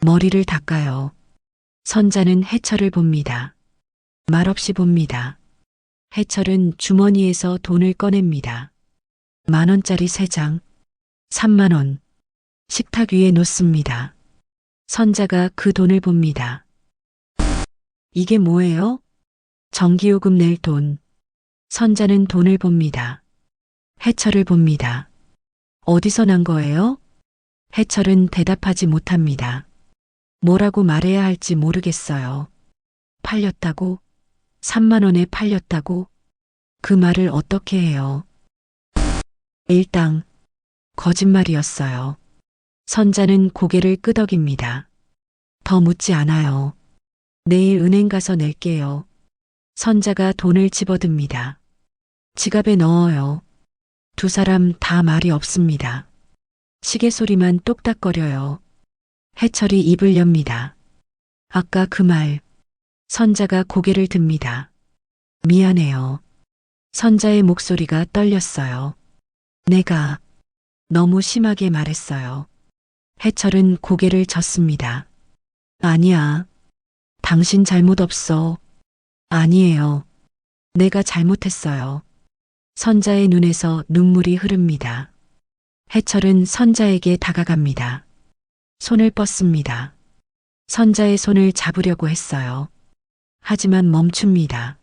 머리를 닦아요. 선자는 해철을 봅니다. 말없이 봅니다. 해철은 주머니에서 돈을 꺼냅니다. 10,000원짜리 3장, 3만 원. 식탁 위에 놓습니다. 선자가 그 돈을 봅니다. 이게 뭐예요? 전기요금 낼 돈. 선자는 돈을 봅니다. 해철을 봅니다. 어디서 난 거예요? 해철은 대답하지 못합니다. 뭐라고 말해야 할지 모르겠어요. 팔렸다고? 3만 원에 팔렸다고? 그 말을 어떻게 해요? 일당. 거짓말이었어요. 선자는 고개를 끄덕입니다. 더 묻지 않아요. 내일 은행 가서 낼게요. 선자가 돈을 집어듭니다. 지갑에 넣어요. 두 사람 다 말이 없습니다. 시계 소리만 똑딱거려요. 해철이 입을 엽니다. 아까 그 말. 선자가 고개를 듭니다. 미안해요. 선자의 목소리가 떨렸어요. 내가 너무 심하게 말했어요. 해철은 고개를 젓습니다. 아니야. 당신 잘못 없어. 아니에요. 내가 잘못했어요. 선자의 눈에서 눈물이 흐릅니다. 해철은 선자에게 다가갑니다. 손을 뻗습니다. 선자의 손을 잡으려고 했어요. 하지만 멈춥니다.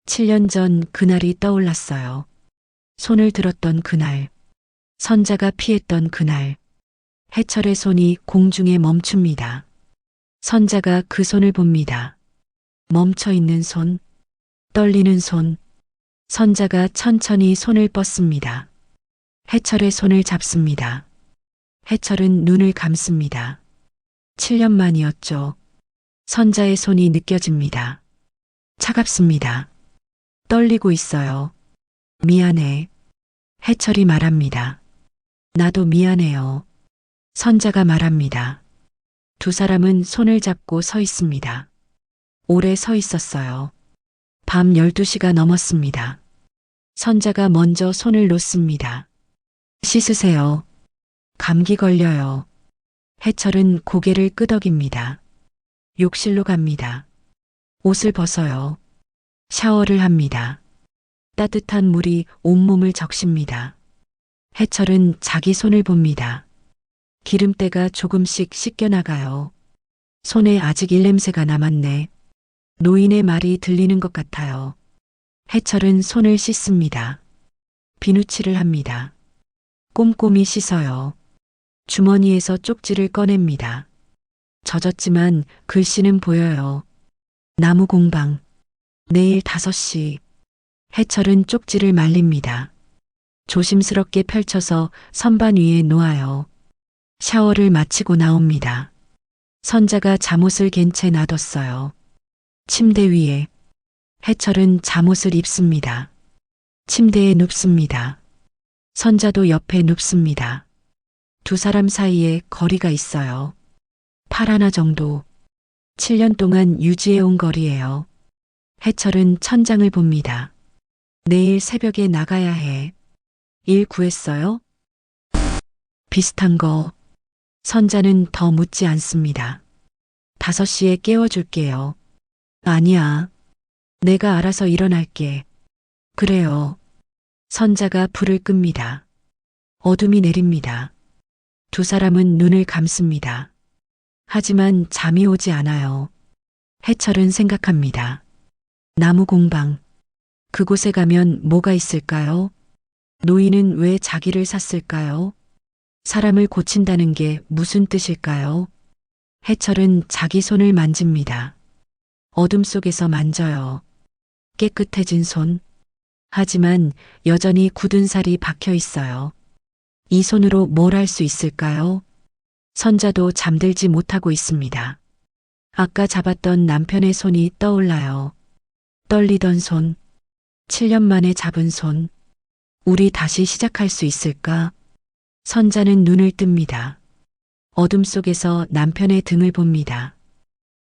7년 전 그날이 떠올랐어요. 손을 들었던 그날. 선자가 피했던 그날. 해철의 손이 공중에 멈춥니다. 선자가 그 손을 봅니다. 멈춰 있는 손, 떨리는 손. 선자가 천천히 손을 뻗습니다. 해철의 손을 잡습니다. 해철은 눈을 감습니다. 7년 만이었죠. 선자의 손이 느껴집니다. 차갑습니다. 떨리고 있어요. 미안해. 해철이 말합니다. 나도 미안해요. 선자가 말합니다. 두 사람은 손을 잡고 서 있습니다. 오래 서 있었어요. 밤 12시가 넘었습니다. 선자가 먼저 손을 놓습니다. 씻으세요. 감기 걸려요. 해철은 고개를 끄덕입니다. 욕실로 갑니다. 옷을 벗어요. 샤워를 합니다. 따뜻한 물이 온몸을 적십니다. 해철은 자기 손을 봅니다. 기름때가 조금씩 씻겨나가요. 손에 아직 일냄새가 남았네. 노인의 말이 들리는 것 같아요. 해철은 손을 씻습니다. 비누칠을 합니다. 꼼꼼히 씻어요. 주머니에서 쪽지를 꺼냅니다. 젖었지만 글씨는 보여요. 나무 공방. 내일 5시. 해철은 쪽지를 말립니다. 조심스럽게 펼쳐서 선반 위에 놓아요. 샤워를 마치고 나옵니다. 선자가 잠옷을 갠 채 놔뒀어요. 침대 위에. 해철은 잠옷을 입습니다. 침대에 눕습니다. 선자도 옆에 눕습니다. 두 사람 사이에 거리가 있어요. 팔 하나 정도. 7년 동안 유지해온 거리예요. 해철은 천장을 봅니다. 내일 새벽에 나가야 해. 일 구했어요? 비슷한 거. 선자는 더 묻지 않습니다. 5시에 깨워줄게요. 아니야. 내가 알아서 일어날게. 그래요. 선자가 불을 끕니다. 어둠이 내립니다. 두 사람은 눈을 감습니다. 하지만 잠이 오지 않아요. 해철은 생각합니다. 나무 공방. 그곳에 가면 뭐가 있을까요? 노인은 왜 자기를 샀을까요? 사람을 고친다는 게 무슨 뜻일까요? 해철은 자기 손을 만집니다. 어둠 속에서 만져요. 깨끗해진 손. 하지만 여전히 굳은 살이 박혀 있어요. 이 손으로 뭘 할 수 있을까요? 선자도 잠들지 못하고 있습니다. 아까 잡았던 남편의 손이 떠올라요. 떨리던 손. 7년 만에 잡은 손. 우리 다시 시작할 수 있을까? 선자는 눈을 뜹니다. 어둠 속에서 남편의 등을 봅니다.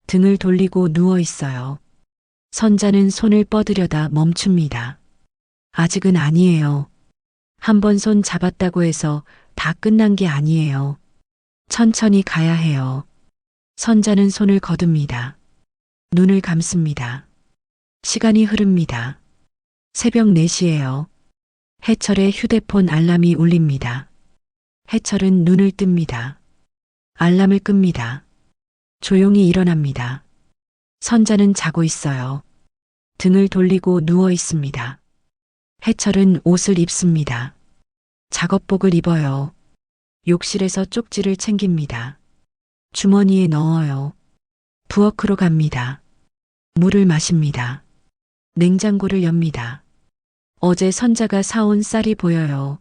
등을 돌리고 누워 있어요. 선자는 손을 뻗으려다 멈춥니다. 아직은 아니에요. 한 번 손 잡았다고 해서 다 끝난 게 아니에요. 천천히 가야 해요. 선자는 손을 거둡니다. 눈을 감습니다. 시간이 흐릅니다. 새벽 4시예요. 해철의 휴대폰 알람이 울립니다. 해철은 눈을 뜹니다. 알람을 끕니다. 조용히 일어납니다. 선자는 자고 있어요. 등을 돌리고 누워 있습니다. 해철은 옷을 입습니다. 작업복을 입어요. 욕실에서 쪽지를 챙깁니다. 주머니에 넣어요. 부엌으로 갑니다. 물을 마십니다. 냉장고를 엽니다. 어제 선자가 사온 쌀이 보여요.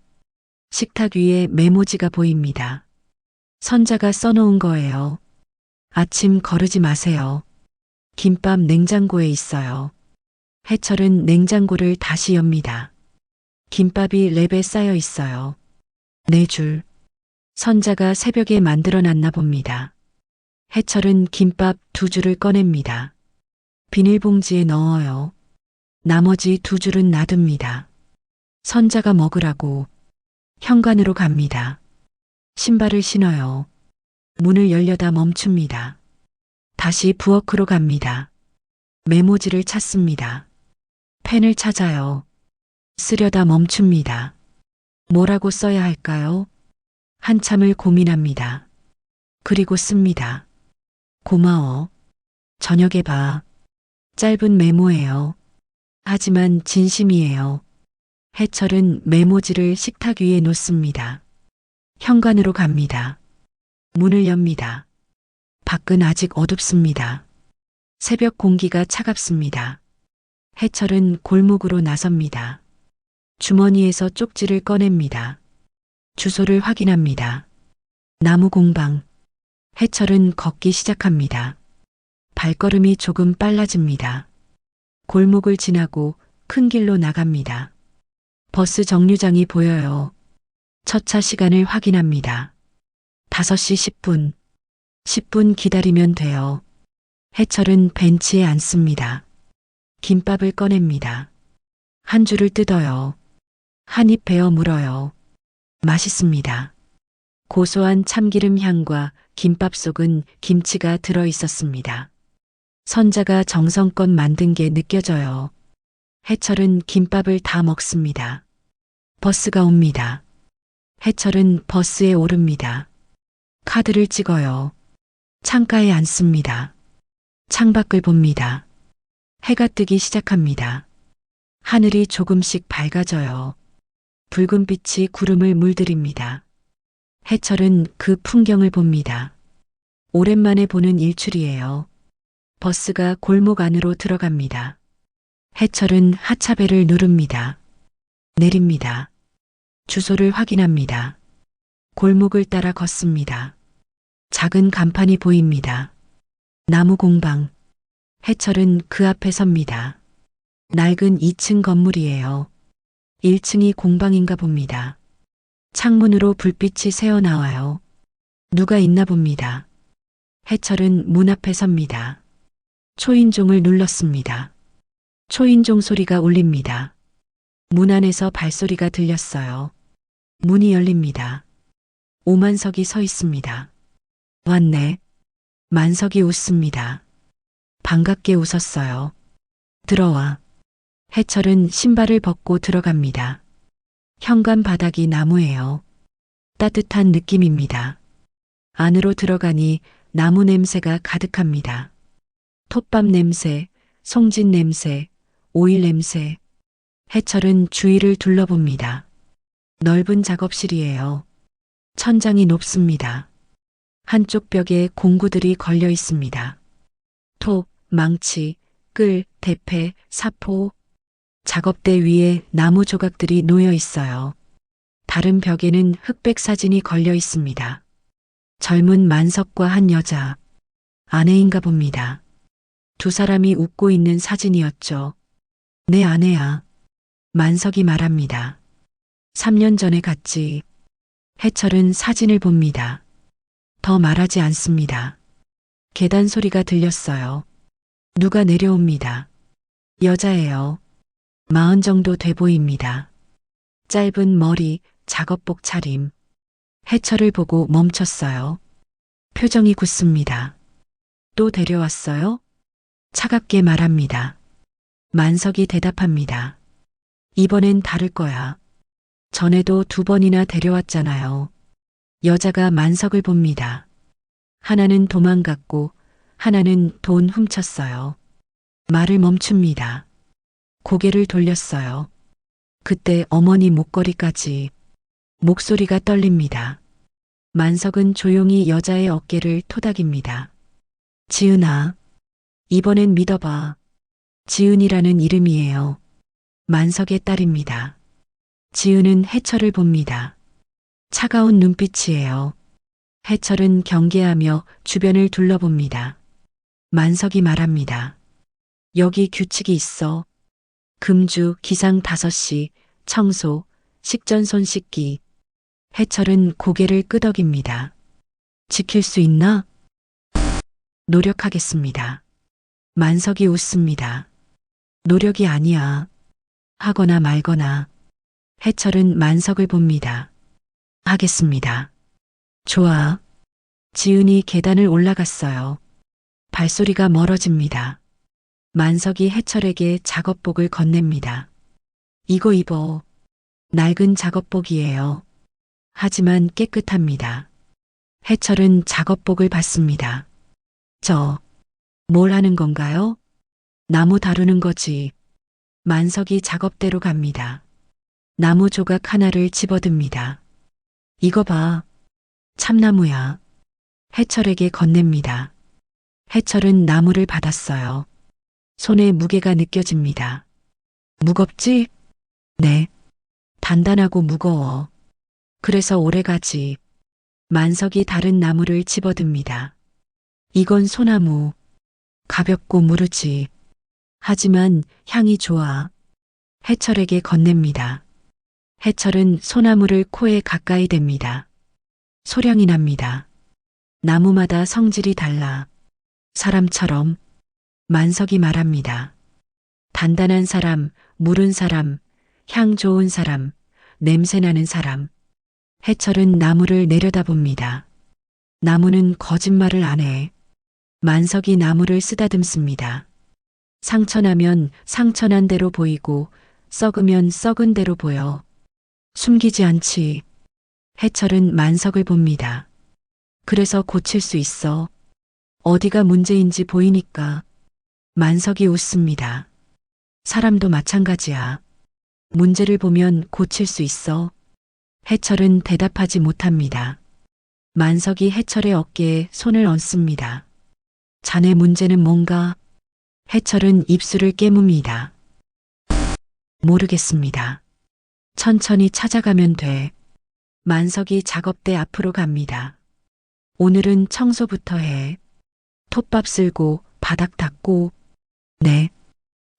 식탁 위에 메모지가 보입니다. 선자가 써놓은 거예요. 아침 거르지 마세요. 김밥 냉장고에 있어요. 해철은 냉장고를 다시 엽니다. 김밥이 랩에 쌓여 있어요. 4줄. 선자가 새벽에 만들어 놨나 봅니다. 해철은 김밥 2줄을 꺼냅니다. 비닐봉지에 넣어요. 나머지 2줄은 놔둡니다. 선자가 먹으라고. 현관으로 갑니다. 신발을 신어요. 문을 열려다 멈춥니다. 다시 부엌으로 갑니다. 메모지를 찾습니다. 펜을 찾아요. 쓰려다 멈춥니다. 뭐라고 써야 할까요? 한참을 고민합니다. 그리고 씁니다. 고마워. 저녁에 봐. 짧은 메모예요. 하지만 진심이에요. 해철은 메모지를 식탁 위에 놓습니다. 현관으로 갑니다. 문을 엽니다. 밖은 아직 어둡습니다. 새벽 공기가 차갑습니다. 해철은 골목으로 나섭니다. 주머니에서 쪽지를 꺼냅니다. 주소를 확인합니다. 나무 공방. 해철은 걷기 시작합니다. 발걸음이 조금 빨라집니다. 골목을 지나고 큰 길로 나갑니다. 버스 정류장이 보여요. 첫 차 시간을 확인합니다. 5시 10분. 10분 기다리면 돼요. 해철은 벤치에 앉습니다. 김밥을 꺼냅니다. 한 줄을 뜯어요. 한 입 베어 물어요. 맛있습니다. 고소한 참기름 향과 김밥 속은 김치가 들어 있었습니다. 선자가 정성껏 만든 게 느껴져요. 해철은 김밥을 다 먹습니다. 버스가 옵니다. 해철은 버스에 오릅니다. 카드를 찍어요. 창가에 앉습니다. 창밖을 봅니다. 해가 뜨기 시작합니다. 하늘이 조금씩 밝아져요. 붉은 빛이 구름을 물들입니다. 해철은 그 풍경을 봅니다. 오랜만에 보는 일출이에요. 버스가 골목 안으로 들어갑니다. 해철은 하차벨을 누릅니다. 내립니다. 주소를 확인합니다. 골목을 따라 걷습니다. 작은 간판이 보입니다. 나무 공방. 해철은 그 앞에 섭니다. 낡은 2층 건물이에요. 1층이 공방인가 봅니다. 창문으로 불빛이 새어나와요. 누가 있나 봅니다. 해철은 문 앞에 섭니다. 초인종을 눌렀습니다. 초인종 소리가 울립니다. 문 안에서 발소리가 들렸어요. 문이 열립니다. 오만석이 서 있습니다. 왔네. 만석이 웃습니다. 반갑게 웃었어요. 들어와. 해철은 신발을 벗고 들어갑니다. 현관 바닥이 나무예요. 따뜻한 느낌입니다. 안으로 들어가니 나무 냄새가 가득합니다. 톱밥 냄새, 송진 냄새, 오일 냄새. 해철은 주위를 둘러봅니다. 넓은 작업실이에요. 천장이 높습니다. 한쪽 벽에 공구들이 걸려 있습니다. 톱, 망치, 끌, 대패, 사포. 작업대 위에 나무 조각들이 놓여 있어요. 다른 벽에는 흑백 사진이 걸려 있습니다. 젊은 만석과 한 여자, 아내인가 봅니다. 두 사람이 웃고 있는 사진이었죠. 내 아내야. 만석이 말합니다. 3년 전에 갔지. 해철은 사진을 봅니다. 더 말하지 않습니다. 계단 소리가 들렸어요. 누가 내려옵니다. 여자예요. 40 정도 돼 보입니다. 짧은 머리, 작업복 차림. 해철을 보고 멈췄어요. 표정이 굳습니다. 또 데려왔어요? 차갑게 말합니다. 만석이 대답합니다. 이번엔 다를 거야. 전에도 2번이나 데려왔잖아요. 여자가 만석을 봅니다. 하나는 도망갔고 하나는 돈 훔쳤어요. 말을 멈춥니다. 고개를 돌렸어요. 그때 어머니 목걸이까지. 목소리가 떨립니다. 만석은 조용히 여자의 어깨를 토닥입니다. 지은아, 이번엔 믿어봐. 지은이라는 이름이에요. 만석의 딸입니다. 지은은 해철을 봅니다. 차가운 눈빛이에요. 해철은 경계하며 주변을 둘러봅니다. 만석이 말합니다. 여기 규칙이 있어. 금주 기상 5시, 청소, 식전 손 씻기. 해철은 고개를 끄덕입니다. 지킬 수 있나? 노력하겠습니다. 만석이 웃습니다. 노력이 아니야. 하거나 말거나. 해철은 만석을 봅니다. 하겠습니다. 좋아. 지은이 계단을 올라갔어요. 발소리가 멀어집니다. 만석이 해철에게 작업복을 건넵니다. 이거 입어. 낡은 작업복이에요. 하지만 깨끗합니다. 해철은 작업복을 받습니다. 뭘 하는 건가요? 나무 다루는 거지. 만석이 작업대로 갑니다. 나무 조각 하나를 집어듭니다. 이거 봐. 참나무야. 해철에게 건넵니다. 해철은 나무를 받았어요. 손에 무게가 느껴집니다. 무겁지? 네. 단단하고 무거워. 그래서 오래가지. 만석이 다른 나무를 집어듭니다. 이건 소나무. 가볍고 무르지. 하지만 향이 좋아. 해철에게 건넵니다. 해철은 소나무를 코에 가까이 댑니다. 소량이 납니다. 나무마다 성질이 달라. 사람처럼. 만석이 말합니다. 단단한 사람, 무른 사람, 향 좋은 사람, 냄새 나는 사람. 해철은 나무를 내려다봅니다. 나무는 거짓말을 안 해. 만석이 나무를 쓰다듬습니다. 상처나면 상처난 대로 보이고 썩으면 썩은 대로 보여. 숨기지 않지. 해철은 만석을 봅니다. 그래서 고칠 수 있어. 어디가 문제인지 보이니까. 만석이 웃습니다. 사람도 마찬가지야. 문제를 보면 고칠 수 있어. 해철은 대답하지 못합니다. 만석이 해철의 어깨에 손을 얹습니다. 자네 문제는 뭔가? 해철은 입술을 깨뭅니다. 모르겠습니다. 천천히 찾아가면 돼. 만석이 작업대 앞으로 갑니다. 오늘은 청소부터 해. 톱밥 쓸고 바닥 닦고. 네.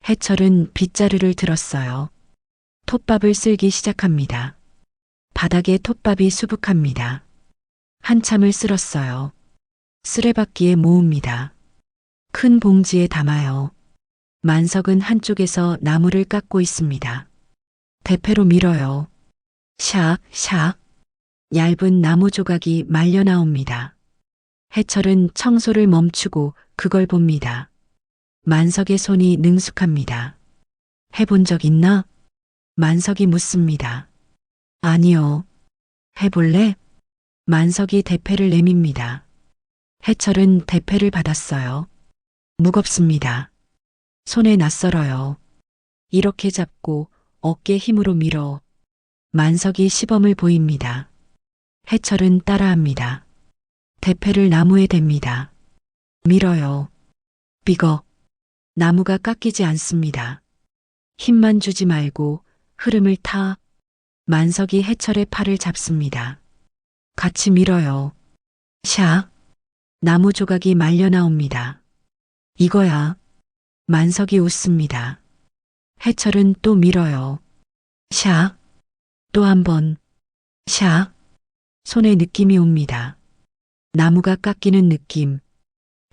해철은 빗자루를 들었어요. 톱밥을 쓸기 시작합니다. 바닥에 톱밥이 수북합니다. 한참을 쓸었어요. 쓰레받기에 모읍니다. 큰 봉지에 담아요. 만석은 한쪽에서 나무를 깎고 있습니다. 대패로 밀어요. 샥, 샥. 얇은 나무 조각이 말려 나옵니다. 해철은 청소를 멈추고 그걸 봅니다. 만석의 손이 능숙합니다. 해본 적 있나? 만석이 묻습니다. 아니요. 해볼래? 만석이 대패를 내밉니다. 해철은 대패를 받았어요. 무겁습니다. 손에 낯설어요. 이렇게 잡고 어깨 힘으로 밀어. 만석이 시범을 보입니다. 해철은 따라합니다. 대패를 나무에 댑니다. 밀어요. 삐걱. 나무가 깎이지 않습니다. 힘만 주지 말고 흐름을 타. 만석이 해철의 팔을 잡습니다. 같이 밀어요. 샥. 나무 조각이 말려 나옵니다. 이거야. 만석이 웃습니다. 해철은 또 밀어요. 샥. 또 한 번. 샥. 손에 느낌이 옵니다. 나무가 깎이는 느낌.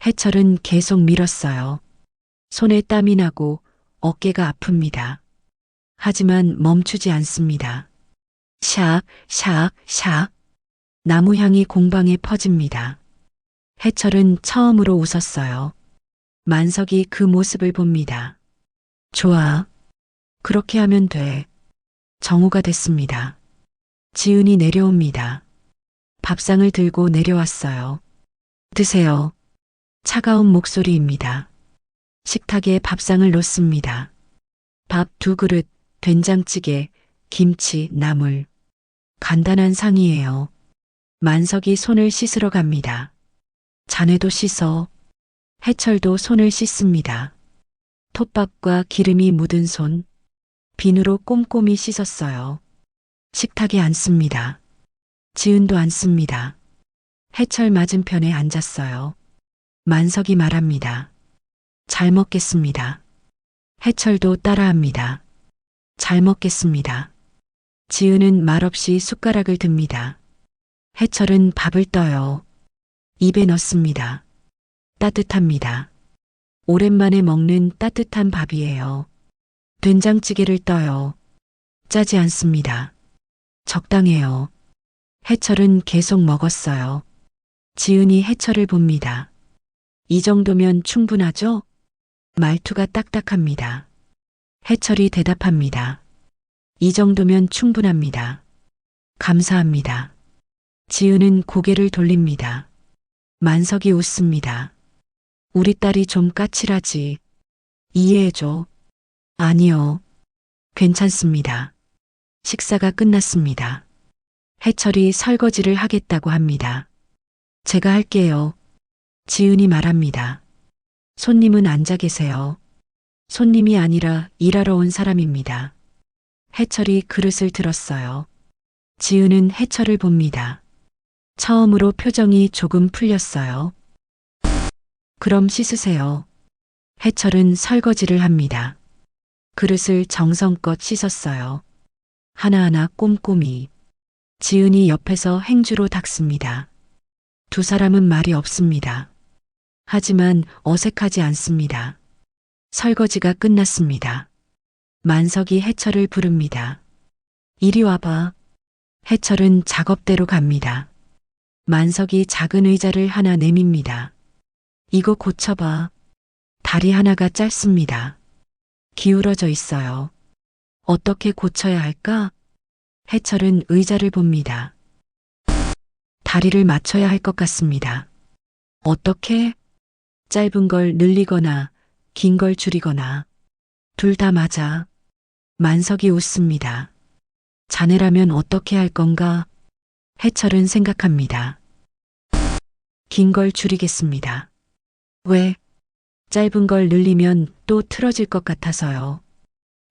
해철은 계속 밀었어요. 손에 땀이 나고 어깨가 아픕니다. 하지만 멈추지 않습니다. 샥, 샥, 샥. 나무 향이 공방에 퍼집니다. 해철은 처음으로 웃었어요. 만석이 그 모습을 봅니다. 좋아. 그렇게 하면 돼. 정오가 됐습니다. 지은이 내려옵니다. 밥상을 들고 내려왔어요. 드세요. 차가운 목소리입니다. 식탁에 밥상을 놓습니다. 밥 2그릇, 된장찌개, 김치, 나물. 간단한 상이에요. 만석이 손을 씻으러 갑니다. 자네도 씻어. 해철도 손을 씻습니다. 톱밥과 기름이 묻은 손. 비누로 꼼꼼히 씻었어요. 식탁에 앉습니다. 지은도 앉습니다. 해철 맞은편에 앉았어요. 만석이 말합니다. 잘 먹겠습니다. 해철도 따라합니다. 잘 먹겠습니다. 지은은 말없이 숟가락을 듭니다. 해철은 밥을 떠요. 입에 넣습니다. 따뜻합니다. 오랜만에 먹는 따뜻한 밥이에요. 된장찌개를 떠요. 짜지 않습니다. 적당해요. 해철은 계속 먹었어요. 지은이 해철을 봅니다. 이 정도면 충분하죠? 말투가 딱딱합니다. 해철이 대답합니다. 이 정도면 충분합니다. 감사합니다. 지은은 고개를 돌립니다. 만석이 웃습니다. 우리 딸이 좀 까칠하지. 이해해줘. 아니요. 괜찮습니다. 식사가 끝났습니다. 해철이 설거지를 하겠다고 합니다. 제가 할게요. 지은이 말합니다. 손님은 앉아 계세요. 손님이 아니라 일하러 온 사람입니다. 해철이 그릇을 들었어요. 지은은 해철을 봅니다. 처음으로 표정이 조금 풀렸어요. 그럼 씻으세요. 해철은 설거지를 합니다. 그릇을 정성껏 씻었어요. 하나하나 꼼꼼히. 지은이 옆에서 행주로 닦습니다. 두 사람은 말이 없습니다. 하지만 어색하지 않습니다. 설거지가 끝났습니다. 만석이 해철을 부릅니다. 이리 와봐. 해철은 작업대로 갑니다. 만석이 작은 의자를 하나 내밉니다. 이거 고쳐봐. 다리 하나가 짧습니다. 기울어져 있어요. 어떻게 고쳐야 할까? 해철은 의자를 봅니다. 다리를 맞춰야 할 것 같습니다. 어떻게? 짧은 걸 늘리거나 긴 걸 줄이거나 둘 다 맞아. 만석이 웃습니다. 자네라면 어떻게 할 건가? 해철은 생각합니다. 긴 걸 줄이겠습니다. 왜? 짧은 걸 늘리면 또 틀어질 것 같아서요.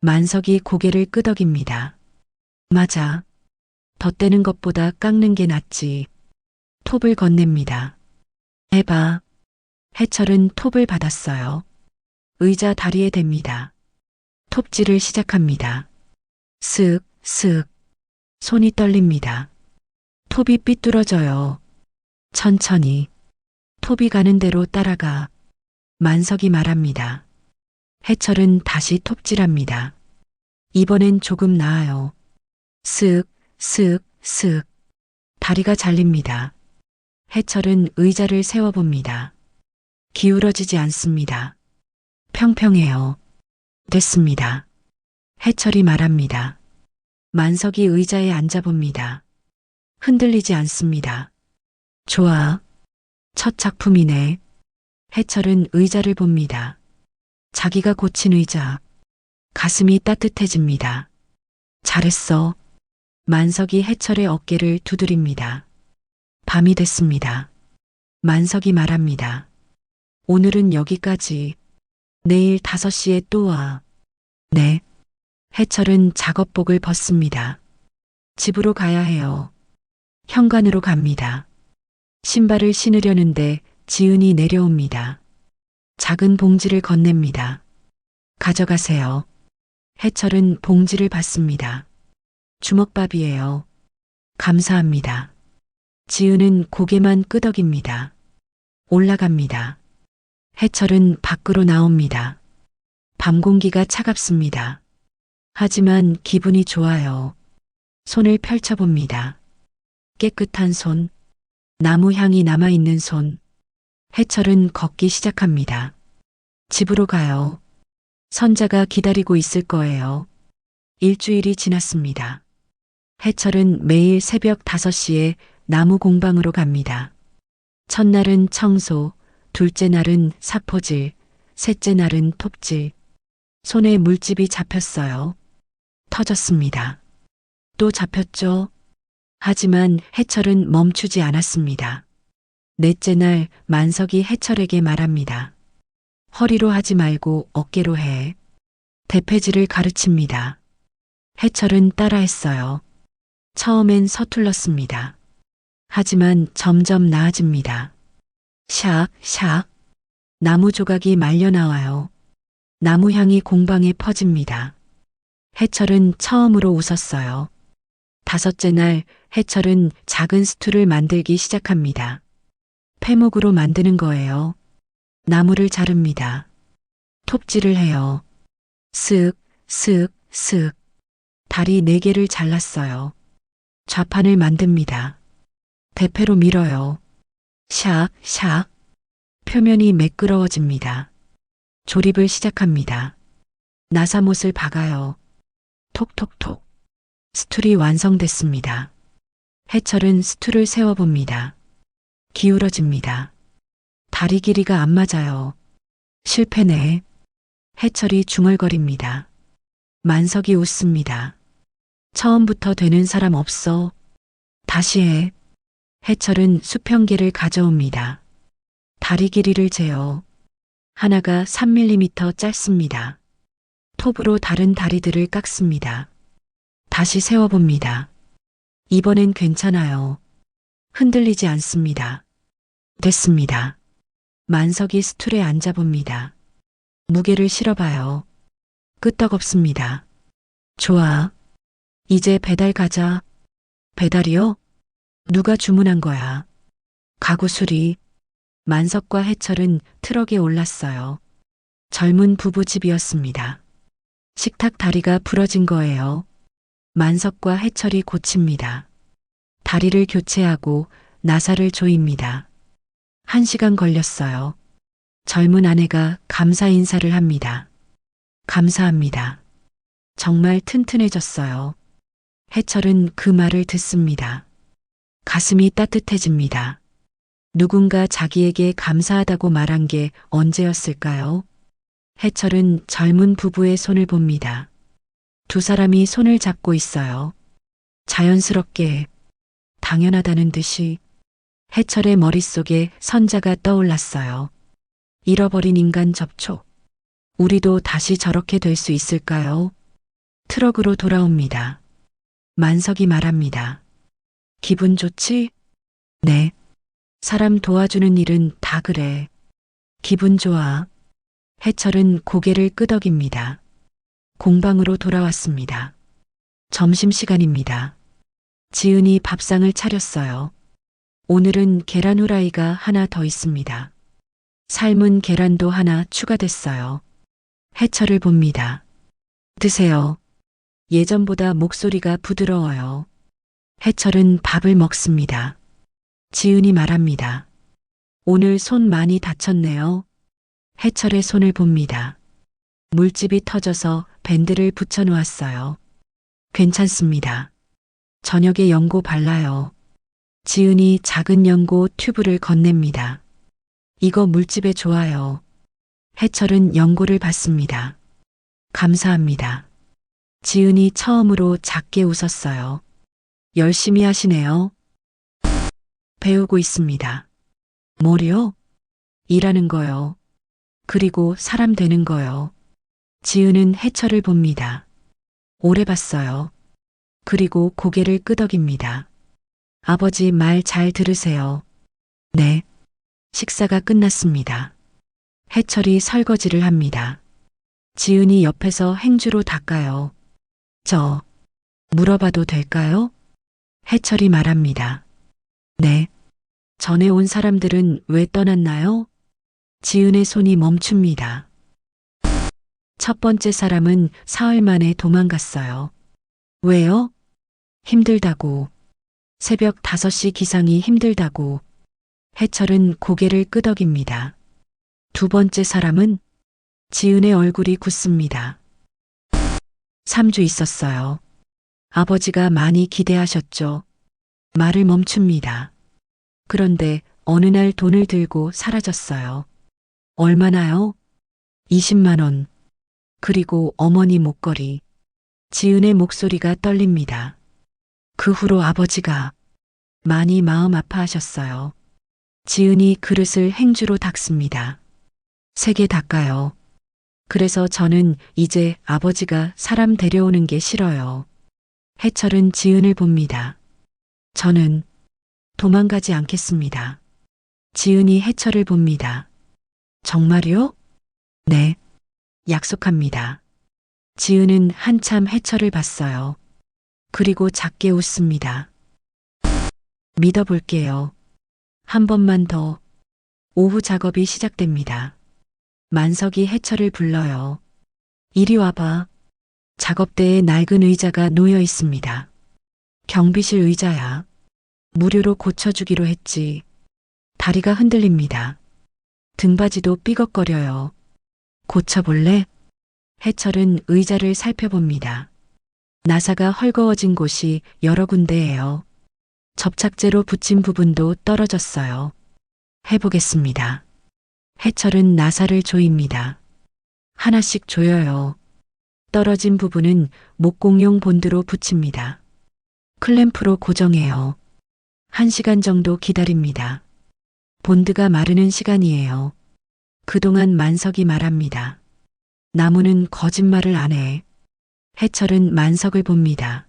만석이 고개를 끄덕입니다. 맞아. 덧대는 것보다 깎는 게 낫지. 톱을 건넵니다. 해봐. 해철은 톱을 받았어요. 의자 다리에 댑니다. 톱질을 시작합니다. 슥, 슥. 손이 떨립니다. 톱이 삐뚤어져요. 천천히. 톱이 가는 대로 따라가. 만석이 말합니다. 해철은 다시 톱질합니다. 이번엔 조금 나아요. 슥, 슥, 슥. 다리가 잘립니다. 해철은 의자를 세워봅니다. 기울어지지 않습니다. 평평해요. 됐습니다. 해철이 말합니다. 만석이 의자에 앉아봅니다. 흔들리지 않습니다. 좋아. 첫 작품이네. 해철은 의자를 봅니다. 자기가 고친 의자. 가슴이 따뜻해집니다. 잘했어. 만석이 해철의 어깨를 두드립니다. 밤이 됐습니다. 만석이 말합니다. 오늘은 여기까지. 내일 5시에 또 와. 네. 해철은 작업복을 벗습니다. 집으로 가야 해요. 현관으로 갑니다. 신발을 신으려는데 지은이 내려옵니다. 작은 봉지를 건넵니다. 가져가세요. 해철은 봉지를 받습니다. 주먹밥이에요. 감사합니다. 지은은 고개만 끄덕입니다. 올라갑니다. 해철은 밖으로 나옵니다. 밤 공기가 차갑습니다. 하지만 기분이 좋아요. 손을 펼쳐봅니다. 깨끗한 손, 나무 향이 남아있는 손. 해철은 걷기 시작합니다. 집으로 가요. 선자가 기다리고 있을 거예요. 일주일이 지났습니다. 해철은 매일 새벽 5시에 나무 공방으로 갑니다. 첫날은 청소, 둘째 날은 사포질, 셋째 날은 톱질. 손에 물집이 잡혔어요. 터졌습니다. 또 잡혔죠. 하지만 해철은 멈추지 않았습니다. 넷째 날 만석이 해철에게 말합니다. 허리로 하지 말고 어깨로 해. 대패질을 가르칩니다. 해철은 따라했어요. 처음엔 서툴렀습니다. 하지만 점점 나아집니다. 샥, 샥. 나무 조각이 말려 나와요. 나무 향이 공방에 퍼집니다. 해철은 처음으로 웃었어요. 5째 날 해철은 작은 스툴을 만들기 시작합니다. 폐목으로 만드는 거예요. 나무를 자릅니다. 톱질을 해요. 쓱, 쓱, 쓱. 다리 4개를 잘랐어요. 좌판을 만듭니다. 대패로 밀어요. 샥, 샥. 표면이 매끄러워집니다. 조립을 시작합니다. 나사못을 박아요. 톡톡톡. 스툴이 완성됐습니다. 해철은 스툴을 세워봅니다. 기울어집니다. 다리 길이가 안 맞아요. 실패네. 해철이 중얼거립니다. 만석이 웃습니다. 처음부터 되는 사람 없어. 다시 해. 해철은 수평계를 가져옵니다. 다리 길이를 재요. 하나가 3mm 짧습니다. 톱으로 다른 다리들을 깎습니다. 다시 세워봅니다. 이번엔 괜찮아요. 흔들리지 않습니다. 됐습니다. 만석이 스툴에 앉아봅니다. 무게를 실어봐요. 끄떡없습니다. 좋아. 이제 배달 가자. 배달이요? 누가 주문한 거야? 가구 수리. 만석과 해철은 트럭에 올랐어요. 젊은 부부 집이었습니다. 식탁 다리가 부러진 거예요. 만석과 해철이 고칩니다. 다리를 교체하고 나사를 조입니다. 1시간 걸렸어요. 젊은 아내가 감사 인사를 합니다. 감사합니다. 정말 튼튼해졌어요. 해철은 그 말을 듣습니다. 가슴이 따뜻해집니다. 누군가 자기에게 감사하다고 말한 게 언제였을까요? 해철은 젊은 부부의 손을 봅니다. 두 사람이 손을 잡고 있어요. 자연스럽게, 당연하다는 듯이 해철의 머릿속에 선자가 떠올랐어요. 잃어버린 인간 접촉. 우리도 다시 저렇게 될 수 있을까요? 트럭으로 돌아옵니다. 만석이 말합니다. 기분 좋지? 네. 사람 도와주는 일은 다 그래. 기분 좋아. 해철은 고개를 끄덕입니다. 공방으로 돌아왔습니다. 점심시간입니다. 지은이 밥상을 차렸어요. 오늘은 계란 후라이가 하나 더 있습니다. 삶은 계란도 하나 추가됐어요. 해철을 봅니다. 드세요. 예전보다 목소리가 부드러워요. 해철은 밥을 먹습니다. 지은이 말합니다. 오늘 손 많이 다쳤네요. 해철의 손을 봅니다. 물집이 터져서 밴드를 붙여놓았어요. 괜찮습니다. 저녁에 연고 발라요. 지은이 작은 연고 튜브를 건넵니다. 이거 물집에 좋아요. 해철은 연고를 받습니다. 감사합니다. 지은이 처음으로 작게 웃었어요. 열심히 하시네요. 배우고 있습니다. 뭐요? 일하는 거요. 그리고 사람 되는 거요. 지은은 해철을 봅니다. 오래 봤어요. 그리고 고개를 끄덕입니다. 아버지 말 잘 들으세요. 네. 식사가 끝났습니다. 해철이 설거지를 합니다. 지은이 옆에서 행주로 닦아요. 저, 물어봐도 될까요? 해철이 말합니다. 네. 전에 온 사람들은 왜 떠났나요? 지은의 손이 멈춥니다. 첫 번째 사람은 사흘 만에 도망갔어요. 왜요? 힘들다고. 새벽 5시 기상이 힘들다고. 해철은 고개를 끄덕입니다. 두 번째 사람은 지은의 얼굴이 굳습니다. 3주 있었어요. 아버지가 많이 기대하셨죠. 말을 멈춥니다. 그런데 어느 날 돈을 들고 사라졌어요. 얼마나요? 20만 원. 그리고 어머니 목걸이. 지은의 목소리가 떨립니다. 그 후로 아버지가 많이 마음 아파하셨어요. 지은이 그릇을 행주로 닦습니다. 3개 닦아요. 그래서 저는 이제 아버지가 사람 데려오는 게 싫어요. 해철은 지은을 봅니다. 저는 도망가지 않겠습니다. 지은이 해철을 봅니다. 정말요? 네. 약속합니다. 지은은 한참 해철을 봤어요. 그리고 작게 웃습니다. 믿어볼게요. 한 번만 더. 오후 작업이 시작됩니다. 만석이 해철을 불러요. 이리 와봐. 작업대에 낡은 의자가 놓여 있습니다. 경비실 의자야. 무료로 고쳐주기로 했지. 다리가 흔들립니다. 등받이도 삐걱거려요. 고쳐볼래? 해철은 의자를 살펴봅니다. 나사가 헐거워진 곳이 여러 군데예요. 접착제로 붙인 부분도 떨어졌어요. 해보겠습니다. 해철은 나사를 조입니다. 하나씩 조여요. 떨어진 부분은 목공용 본드로 붙입니다. 클램프로 고정해요. 1시간 정도 기다립니다. 본드가 마르는 시간이에요. 그동안 만석이 말합니다. 나무는 거짓말을 안 해. 해철은 만석을 봅니다.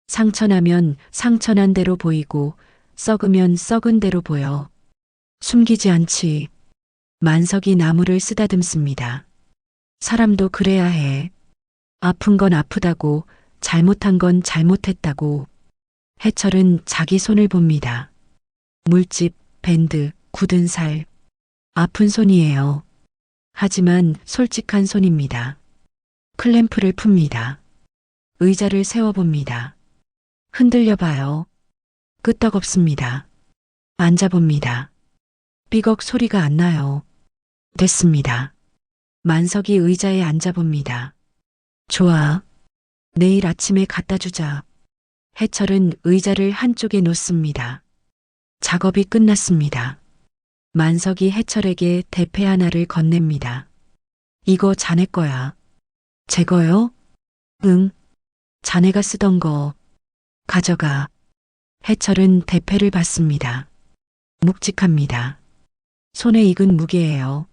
상처나면 상처난 대로 보이고 썩으면 썩은 대로 보여. 숨기지 않지. 만석이 나무를 쓰다듬습니다. 사람도 그래야 해. 아픈 건 아프다고, 잘못한 건 잘못했다고. 해철은 자기 손을 봅니다. 물집, 밴드, 굳은 살. 아픈 손이에요. 하지만 솔직한 손입니다. 클램프를 풉니다. 의자를 세워봅니다. 흔들려 봐요. 끄떡없습니다. 앉아봅니다. 삐걱 소리가 안 나요. 됐습니다. 만석이 의자에 앉아봅니다. 좋아. 내일 아침에 갖다 주자. 해철은 의자를 한쪽에 놓습니다. 작업이 끝났습니다. 만석이 해철에게 대패 하나를 건넵니다. 이거 자네 거야. 제 거요? 응. 자네가 쓰던 거. 가져가. 해철은 대패를 받습니다. 묵직합니다. 손에 익은 무게예요.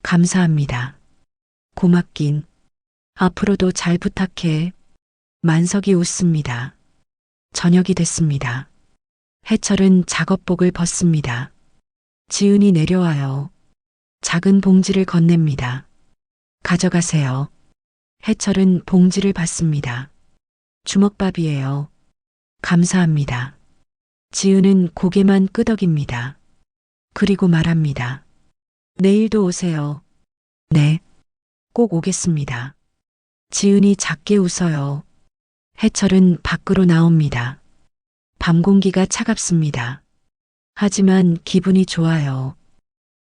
감사합니다. 고맙긴. 앞으로도 잘 부탁해. 만석이 웃습니다. 저녁이 됐습니다. 해철은 작업복을 벗습니다. 지은이 내려와요. 작은 봉지를 건넵니다. 가져가세요. 해철은 봉지를 받습니다. 주먹밥이에요. 감사합니다. 지은은 고개만 끄덕입니다. 그리고 말합니다. 내일도 오세요. 네. 꼭 오겠습니다. 지은이 작게 웃어요. 해철은 밖으로 나옵니다. 밤 공기가 차갑습니다. 하지만 기분이 좋아요.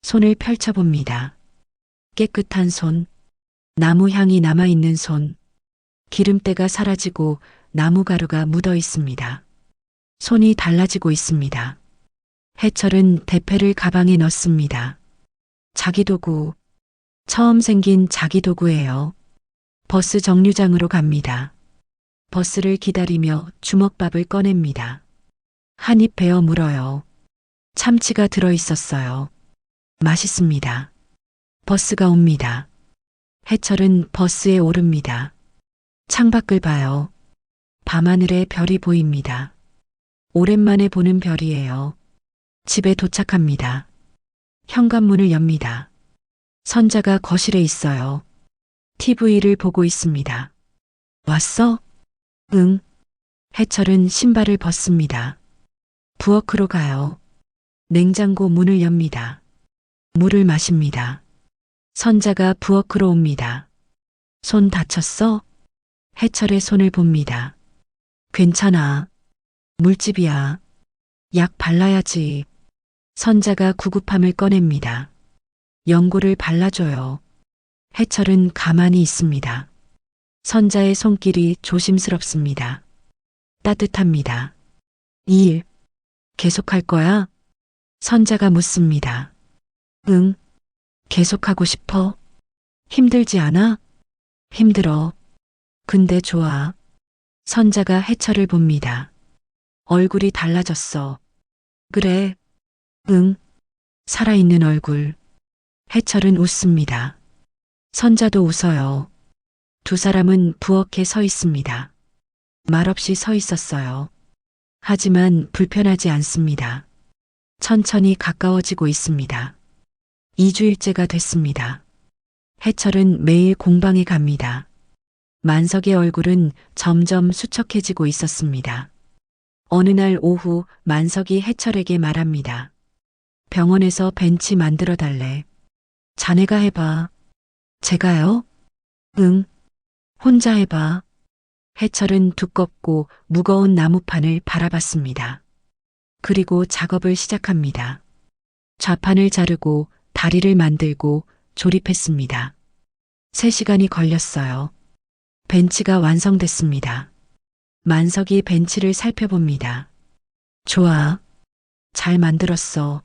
손을 펼쳐봅니다. 깨끗한 손, 나무 향이 남아있는 손, 기름때가 사라지고 나무가루가 묻어 있습니다. 손이 달라지고 있습니다. 해철은 대패를 가방에 넣습니다. 자기 도구, 처음 생긴 자기 도구예요. 버스 정류장으로 갑니다. 버스를 기다리며 주먹밥을 꺼냅니다. 한 입 베어 물어요. 참치가 들어 있었어요. 맛있습니다. 버스가 옵니다. 해철은 버스에 오릅니다. 창밖을 봐요. 밤하늘에 별이 보입니다. 오랜만에 보는 별이에요. 집에 도착합니다. 현관문을 엽니다. 선자가 거실에 있어요. TV를 보고 있습니다. 왔어? 응. 해철은 신발을 벗습니다. 부엌으로 가요. 냉장고 문을 엽니다. 물을 마십니다. 선자가 부엌으로 옵니다. 손 다쳤어? 해철의 손을 봅니다. 괜찮아. 물집이야. 약 발라야지. 선자가 구급함을 꺼냅니다. 연고를 발라줘요. 해철은 가만히 있습니다. 선자의 손길이 조심스럽습니다. 따뜻합니다. 이 일 계속할 거야? 선자가 묻습니다. 응. 계속하고 싶어. 힘들지 않아? 힘들어. 근데 좋아. 선자가 해철을 봅니다. 얼굴이 달라졌어. 그래. 응. 살아있는 얼굴. 해철은 웃습니다. 선자도 웃어요. 두 사람은 부엌에 서 있습니다. 말없이 서 있었어요. 하지만 불편하지 않습니다. 천천히 가까워지고 있습니다. 2주일째가 됐습니다. 해철은 매일 공방에 갑니다. 만석의 얼굴은 점점 수척해지고 있었습니다. 어느 날 오후 만석이 해철에게 말합니다. 병원에서 벤치 만들어 달래. 자네가 해봐. 제가요? 응. 혼자 해봐. 해철은 두껍고 무거운 나무판을 바라봤습니다. 그리고 작업을 시작합니다. 좌판을 자르고 다리를 만들고 조립했습니다. 3시간이 걸렸어요. 벤치가 완성됐습니다. 만석이 벤치를 살펴봅니다. 좋아. 잘 만들었어.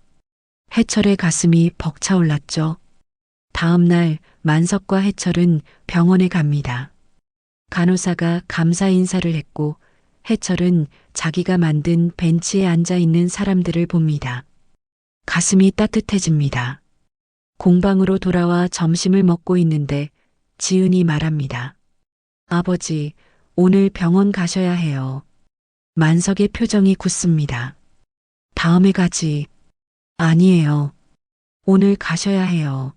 해철의 가슴이 벅차올랐죠. 다음 날 만석과 해철은 병원에 갑니다. 간호사가 감사 인사를 했고 해철은 자기가 만든 벤치에 앉아 있는 사람들을 봅니다. 가슴이 따뜻해집니다. 공방으로 돌아와 점심을 먹고 있는데 지은이 말합니다. 아버지, 오늘 병원 가셔야 해요. 만석의 표정이 굳습니다. 다음에 가지. 아니에요. 오늘 가셔야 해요.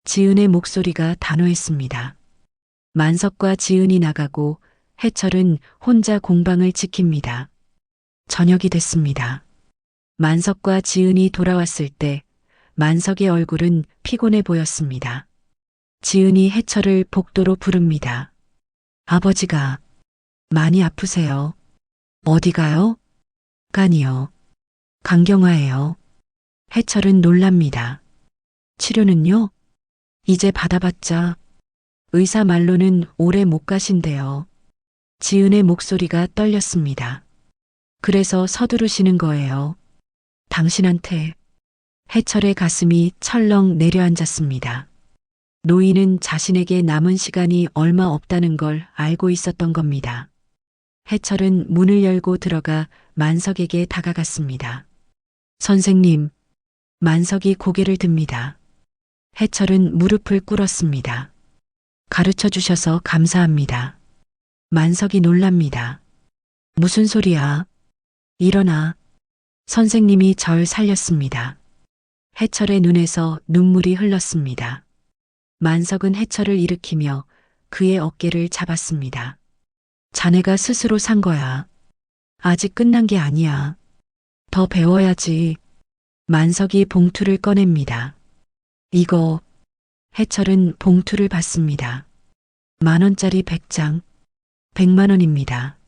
지은의 목소리가 단호했습니다. 만석과 지은이 나가고 해철은 혼자 공방을 지킵니다. 저녁이 됐습니다. 만석과 지은이 돌아왔을 때 만석의 얼굴은 피곤해 보였습니다. 지은이 해철을 복도로 부릅니다. 아버지가 많이 아프세요. 어디 가요? 간이요. 강경화예요. 해철은 놀랍니다. 치료는요? 이제 받아봤자 의사 말로는 오래 못 가신대요. 지은의 목소리가 떨렸습니다. 그래서 서두르시는 거예요. 당신한테. 해철의 가슴이 철렁 내려앉았습니다. 노인은 자신에게 남은 시간이 얼마 없다는 걸 알고 있었던 겁니다. 해철은 문을 열고 들어가 만석에게 다가갔습니다. 선생님, 만석이 고개를 듭니다. 해철은 무릎을 꿇었습니다. 가르쳐 주셔서 감사합니다. 만석이 놀랍니다. 무슨 소리야? 일어나. 선생님이 절 살렸습니다. 해철의 눈에서 눈물이 흘렀습니다. 만석은 해철을 일으키며 그의 어깨를 잡았습니다. 자네가 스스로 산 거야. 아직 끝난 게 아니야. 더 배워야지. 만석이 봉투를 꺼냅니다. 이거. 해철은 봉투를 받습니다. 10,000원짜리 100장. 100만 원입니다.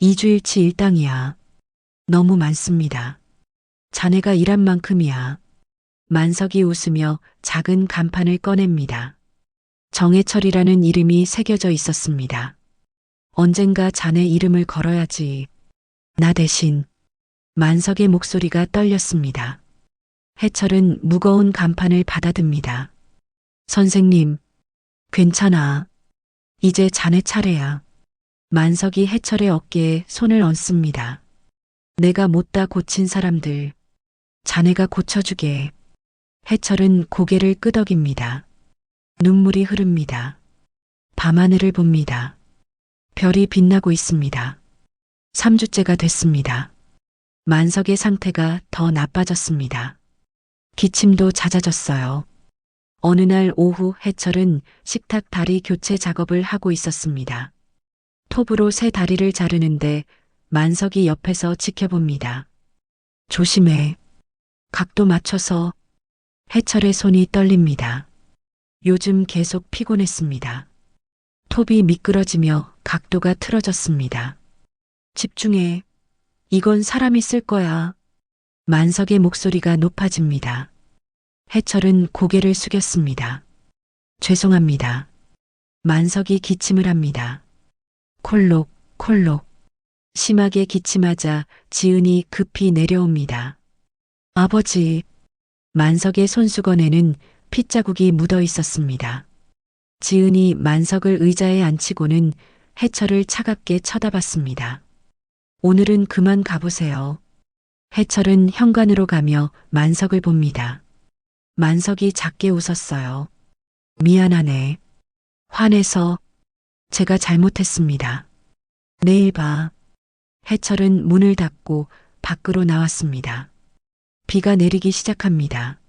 2주일치 일당이야. 너무 많습니다. 자네가 일한 만큼이야. 만석이 웃으며 작은 간판을 꺼냅니다. 정해철이라는 이름이 새겨져 있었습니다. 언젠가 자네 이름을 걸어야지. 나 대신. 만석의 목소리가 떨렸습니다. 해철은 무거운 간판을 받아듭니다. 선생님, 괜찮아. 이제 자네 차례야. 만석이 해철의 어깨에 손을 얹습니다. 내가 못다 고친 사람들, 자네가 고쳐주게. 해철은 고개를 끄덕입니다. 눈물이 흐릅니다. 밤하늘을 봅니다. 별이 빛나고 있습니다. 3주째가 됐습니다. 만석의 상태가 더 나빠졌습니다. 기침도 잦아졌어요. 어느 날 오후 해철은 식탁 다리 교체 작업을 하고 있었습니다. 톱으로 새 다리를 자르는데 만석이 옆에서 지켜봅니다. 조심해. 각도 맞춰서. 해철의 손이 떨립니다. 요즘 계속 피곤했습니다. 톱이 미끄러지며 각도가 틀어졌습니다. 집중해. 이건 사람이 쓸 거야. 만석의 목소리가 높아집니다. 해철은 고개를 숙였습니다. 죄송합니다. 만석이 기침을 합니다. 콜록, 콜록. 심하게 기침하자 지은이 급히 내려옵니다. 아버지. 만석의 손수건에는 핏자국이 묻어 있었습니다. 지은이 만석을 의자에 앉히고는 해철을 차갑게 쳐다봤습니다. 오늘은 그만 가보세요. 해철은 현관으로 가며 만석을 봅니다. 만석이 작게 웃었어요. 미안하네. 화내서. 제가 잘못했습니다. 내일 봐. 해철은 문을 닫고 밖으로 나왔습니다. 비가 내리기 시작합니다.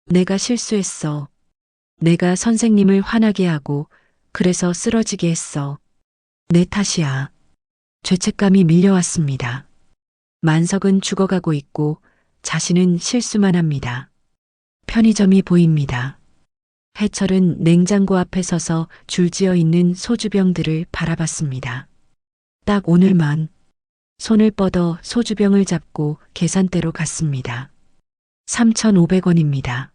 내가 실수했어. 내가 선생님을 화나게 하고 그래서 쓰러지게 했어. 내 탓이야. 죄책감이 밀려왔습니다. 만석은 죽어가고 있고 자신은 실수만 합니다. 편의점이 보입니다. 해철은 냉장고 앞에 서서 줄지어 있는 소주병들을 바라봤습니다. 딱 오늘만. 손을 뻗어 소주병을 잡고 계산대로 갔습니다. 3,500원입니다.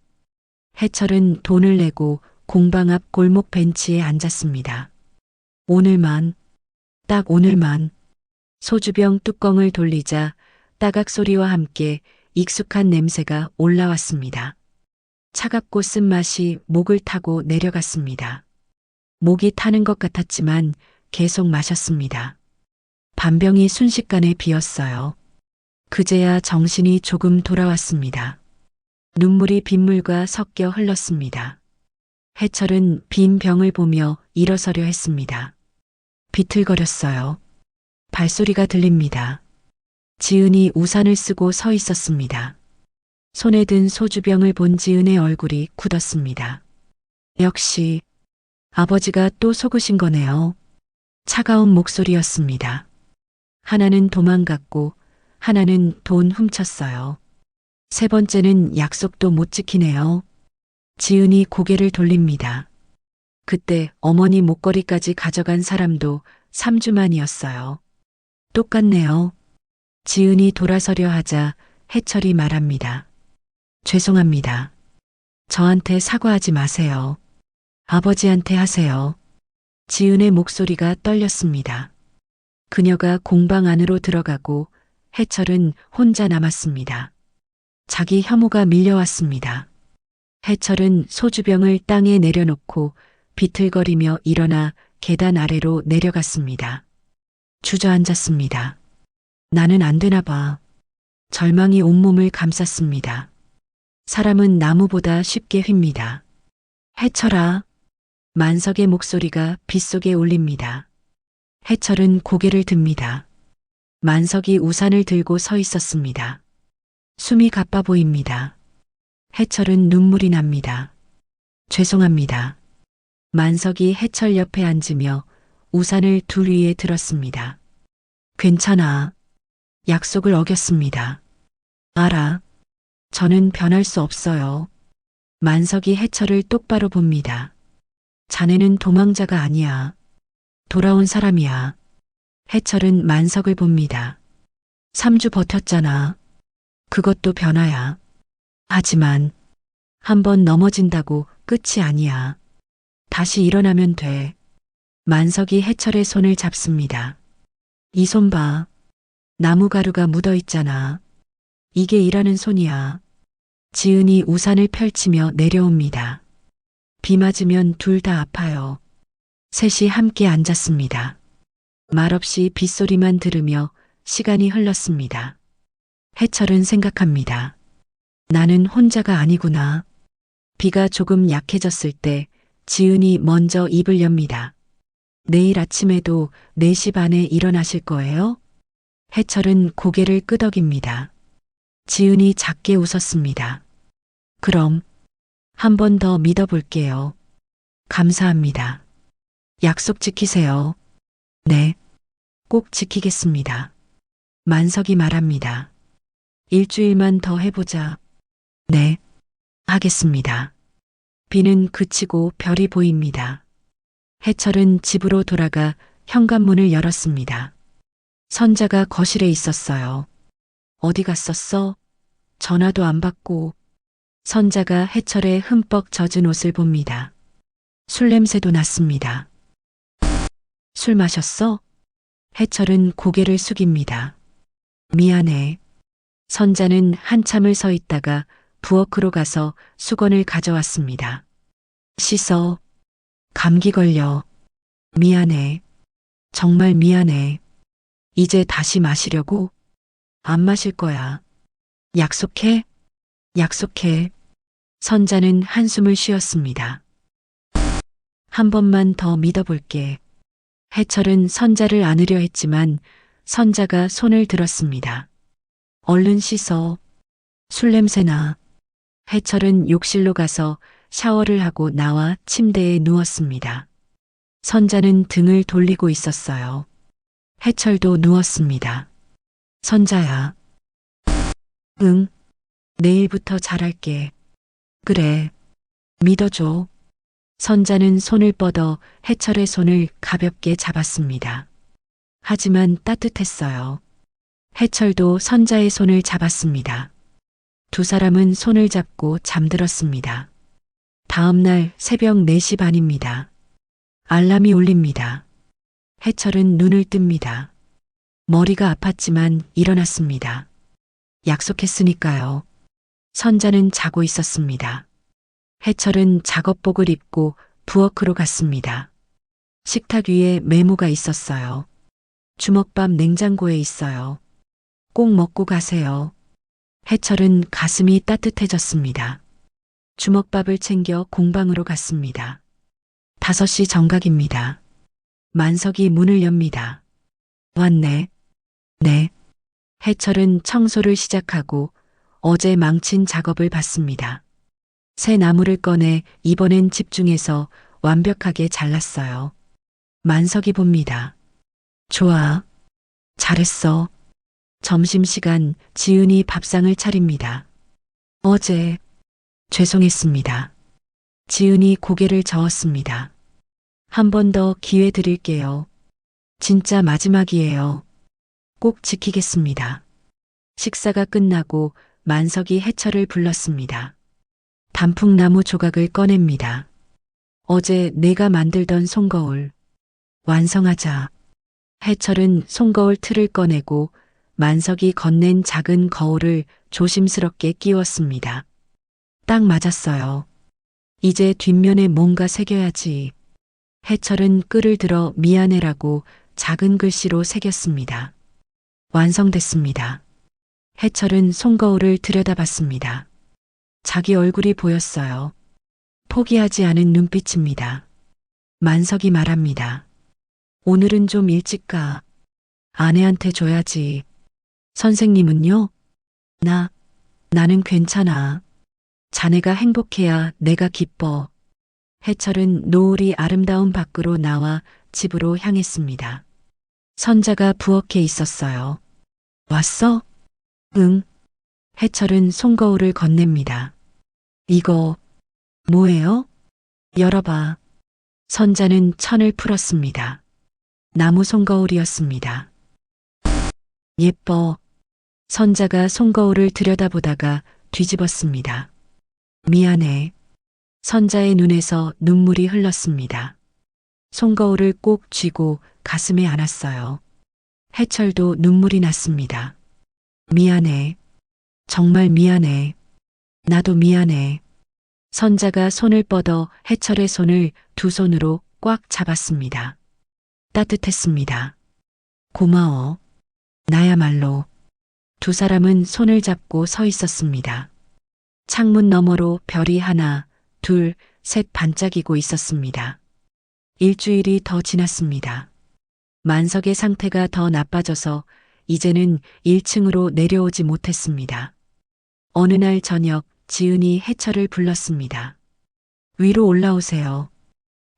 해철은 돈을 내고 공방 앞 골목 벤치에 앉았습니다. 오늘만. 딱 오늘만. 소주병 뚜껑을 돌리자 따각 소리와 함께 익숙한 냄새가 올라왔습니다. 차갑고 쓴맛이 목을 타고 내려갔습니다. 목이 타는 것 같았지만 계속 마셨습니다. 반병이 순식간에 비었어요. 그제야 정신이 조금 돌아왔습니다. 눈물이 빗물과 섞여 흘렀습니다. 해철은 빈 병을 보며 일어서려 했습니다. 비틀거렸어요. 발소리가 들립니다. 지은이 우산을 쓰고 서 있었습니다. 손에 든 소주병을 본 지은의 얼굴이 굳었습니다. 역시 아버지가 또 속으신 거네요. 차가운 목소리였습니다. 하나는 도망갔고 하나는 돈 훔쳤어요. 세 번째는 약속도 못 지키네요. 지은이 고개를 돌립니다. 그때 어머니 목걸이까지 가져간 사람도 3주 만이었어요. 똑같네요. 지은이 돌아서려 하자 해철이 말합니다. 죄송합니다. 저한테 사과하지 마세요. 아버지한테 하세요. 지은의 목소리가 떨렸습니다. 그녀가 공방 안으로 들어가고 해철은 혼자 남았습니다. 자기 혐오가 밀려왔습니다. 해철은 소주병을 땅에 내려놓고 비틀거리며 일어나 계단 아래로 내려갔습니다. 주저앉았습니다. 나는 안 되나 봐. 절망이 온몸을 감쌌습니다. 사람은 나무보다 쉽게 휩니다. 해철아. 만석의 목소리가 빗속에 울립니다. 해철은 고개를 듭니다. 만석이 우산을 들고 서 있었습니다. 숨이 가빠 보입니다. 해철은 눈물이 납니다. 죄송합니다. 만석이 해철 옆에 앉으며 우산을 둘 위에 들었습니다. 괜찮아. 약속을 어겼습니다. 알아. 저는 변할 수 없어요. 만석이 해철을 똑바로 봅니다. 자네는 도망자가 아니야. 돌아온 사람이야. 해철은 만석을 봅니다. 3주 버텼잖아. 그것도 변화야. 하지만 한 번 넘어진다고 끝이 아니야. 다시 일어나면 돼. 만석이 해철의 손을 잡습니다. 이 손 봐. 나무가루가 묻어 있잖아. 이게 일하는 손이야. 지은이 우산을 펼치며 내려옵니다. 비 맞으면 둘 다 아파요. 셋이 함께 앉았습니다. 말없이 빗소리만 들으며 시간이 흘렀습니다. 해철은 생각합니다. 나는 혼자가 아니구나. 비가 조금 약해졌을 때 지은이 먼저 입을 엽니다. 내일 아침에도 4시 반에 일어나실 거예요? 해철은 고개를 끄덕입니다. 지은이 작게 웃었습니다. 그럼 한 번 더 믿어볼게요. 감사합니다. 약속 지키세요. 네, 꼭 지키겠습니다. 만석이 말합니다. 일주일만 더 해보자. 네, 하겠습니다. 비는 그치고 별이 보입니다. 해철은 집으로 돌아가 현관문을 열었습니다. 선자가 거실에 있었어요. 어디 갔었어? 전화도 안 받고. 선자가 해철의 흠뻑 젖은 옷을 봅니다. 술 냄새도 났습니다. 술 마셨어? 해철은 고개를 숙입니다. 미안해. 선자는 한참을 서 있다가 부엌으로 가서 수건을 가져왔습니다. 씻어. 감기 걸려. 미안해. 정말 미안해. 이제 다시 마시려고? 안 마실 거야. 약속해? 약속해. 선자는 한숨을 쉬었습니다. 한 번만 더 믿어볼게. 해철은 선자를 안으려 했지만 선자가 손을 들었습니다. 얼른 씻어. 술 냄새나. 해철은 욕실로 가서 샤워를 하고 나와 침대에 누웠습니다. 선자는 등을 돌리고 있었어요. 해철도 누웠습니다. 선자야. 응. 내일부터 잘할게. 그래. 믿어줘. 선자는 손을 뻗어 해철의 손을 가볍게 잡았습니다. 하지만 따뜻했어요. 해철도 선자의 손을 잡았습니다. 두 사람은 손을 잡고 잠들었습니다. 다음 날 새벽 4시 반입니다. 알람이 울립니다. 해철은 눈을 뜹니다. 머리가 아팠지만 일어났습니다. 약속했으니까요. 선자는 자고 있었습니다. 해철은 작업복을 입고 부엌으로 갔습니다. 식탁 위에 메모가 있었어요. 주먹밥 냉장고에 있어요. 꼭 먹고 가세요. 해철은 가슴이 따뜻해졌습니다. 주먹밥을 챙겨 공방으로 갔습니다. 5시 정각입니다. 만석이 문을 엽니다. 왔네. 네. 해철은 청소를 시작하고 어제 망친 작업을 봤습니다. 새 나무를 꺼내 이번엔 집중해서 완벽하게 잘랐어요. 만석이 봅니다. 좋아. 잘했어. 점심시간 지은이 밥상을 차립니다. 어제 죄송했습니다. 지은이 고개를 저었습니다. 한 번 더 기회 드릴게요. 진짜 마지막이에요. 꼭 지키겠습니다. 식사가 끝나고 만석이 해철을 불렀습니다. 단풍나무 조각을 꺼냅니다. 어제 내가 만들던 송거울 완성하자. 해철은 송거울 틀을 꺼내고 만석이 건넨 작은 거울을 조심스럽게 끼웠습니다. 딱 맞았어요. 이제 뒷면에 뭔가 새겨야지. 해철은 끌을 들어 미안해라고 작은 글씨로 새겼습니다. 완성됐습니다. 해철은 송거울을 들여다봤습니다. 자기 얼굴이 보였어요. 포기하지 않은 눈빛입니다. 만석이 말합니다. 오늘은 좀 일찍 가. 아내한테 줘야지. 선생님은요? 나는 괜찮아. 자네가 행복해야 내가 기뻐. 해철은 노을이 아름다운 밖으로 나와 집으로 향했습니다. 선자가 부엌에 있었어요. 왔어? 응. 해철은 송거울을 건넵니다. 이거 뭐예요? 열어봐. 선자는 천을 풀었습니다. 나무 송거울이었습니다. 예뻐. 선자가 송거울을 들여다보다가 뒤집었습니다. 미안해. 선자의 눈에서 눈물이 흘렀습니다. 송거울을 꼭 쥐고 가슴에 안았어요. 해철도 눈물이 났습니다. 미안해. 정말 미안해. 나도 미안해. 선자가 손을 뻗어 해철의 손을 두 손으로 꽉 잡았습니다. 따뜻했습니다. 고마워. 나야말로. 두 사람은 손을 잡고 서 있었습니다. 창문 너머로 별이 하나, 둘, 셋 반짝이고 있었습니다. 일주일이 더 지났습니다. 만석의 상태가 더 나빠져서 이제는 1층으로 내려오지 못했습니다. 어느 날 저녁 지은이 해철을 불렀습니다. 위로 올라오세요.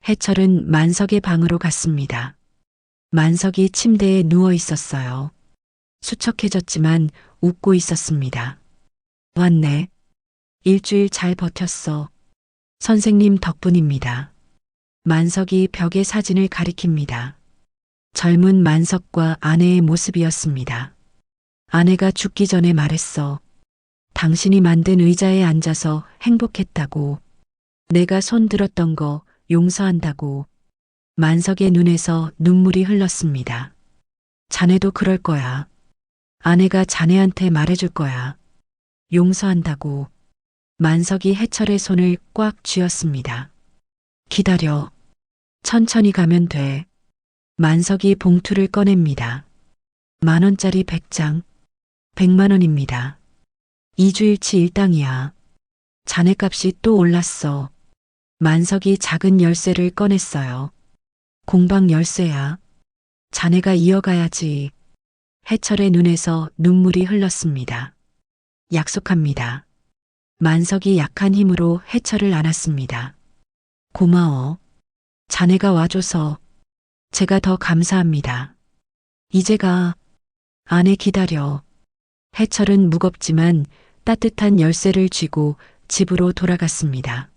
해철은 만석의 방으로 갔습니다. 만석이 침대에 누워 있었어요. 수척해졌지만 웃고 있었습니다. 왔네. 일주일 잘 버텼어. 선생님 덕분입니다. 만석이 벽에 사진을 가리킵니다. 젊은 만석과 아내의 모습이었습니다. 아내가 죽기 전에 말했어. 당신이 만든 의자에 앉아서 행복했다고. 내가 손 들었던 거 용서한다고. 만석의 눈에서 눈물이 흘렀습니다. 자네도 그럴 거야. 아내가 자네한테 말해줄 거야. 용서한다고. 만석이 해철의 손을 꽉 쥐었습니다. 기다려. 천천히 가면 돼. 만석이 봉투를 꺼냅니다. 10,000원짜리 100장. 100만 원입니다. 2주일치 일당이야. 자네값이 또 올랐어. 만석이 작은 열쇠를 꺼냈어요. 공방 열쇠야. 자네가 이어가야지. 해철의 눈에서 눈물이 흘렀습니다. 약속합니다. 만석이 약한 힘으로 해철을 안았습니다. 고마워. 자네가 와줘서 제가 더 감사합니다. 이제 가. 아내 기다려. 해철은 무겁지만 따뜻한 열쇠를 쥐고 집으로 돌아갔습니다.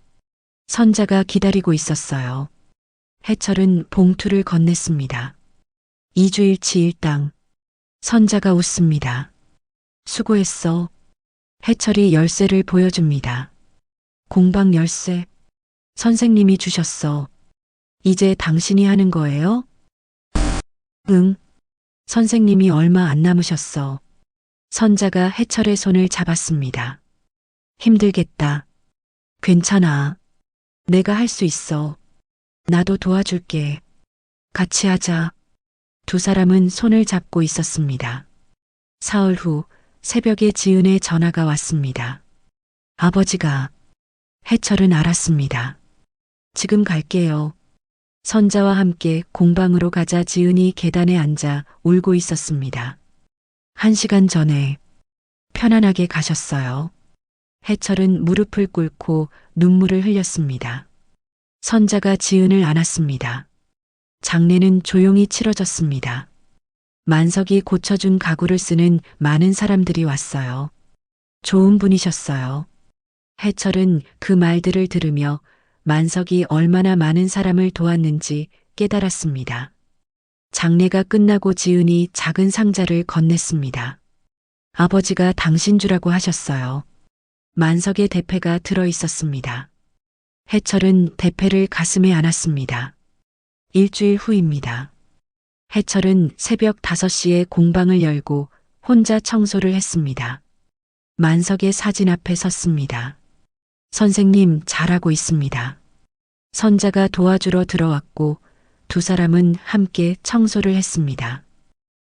선자가 기다리고 있었어요. 해철은 봉투를 건넸습니다. 2주일치 일당. 선자가 웃습니다. 수고했어. 해철이 열쇠를 보여줍니다. 공방 열쇠. 선생님이 주셨어. 이제 당신이 하는 거예요? 응. 선생님이 얼마 안 남으셨어. 선자가 해철의 손을 잡았습니다. 힘들겠다. 괜찮아. 내가 할 수 있어. 나도 도와줄게. 같이 하자. 두 사람은 손을 잡고 있었습니다. 사흘 후 새벽에 지은의 전화가 왔습니다. 아버지가. 해철은 알았습니다. 지금 갈게요. 선자와 함께 공방으로 가자 지은이 계단에 앉아 울고 있었습니다. 1시간 전에 편안하게 가셨어요. 해철은 무릎을 꿇고 눈물을 흘렸습니다. 선자가 지은을 안았습니다. 장례는 조용히 치러졌습니다. 만석이 고쳐준 가구를 쓰는 많은 사람들이 왔어요. 좋은 분이셨어요. 해철은 그 말들을 들으며 만석이 얼마나 많은 사람을 도왔는지 깨달았습니다. 장례가 끝나고 지은이 작은 상자를 건넸습니다. 아버지가 당신 주라고 하셨어요. 만석의 대패가 들어 있었습니다. 해철은 대패를 가슴에 안았습니다. 일주일 후입니다. 해철은 새벽 5시에 공방을 열고 혼자 청소를 했습니다. 만석의 사진 앞에 섰습니다. 선생님, 잘하고 있습니다. 선자가 도와주러 들어왔고 두 사람은 함께 청소를 했습니다.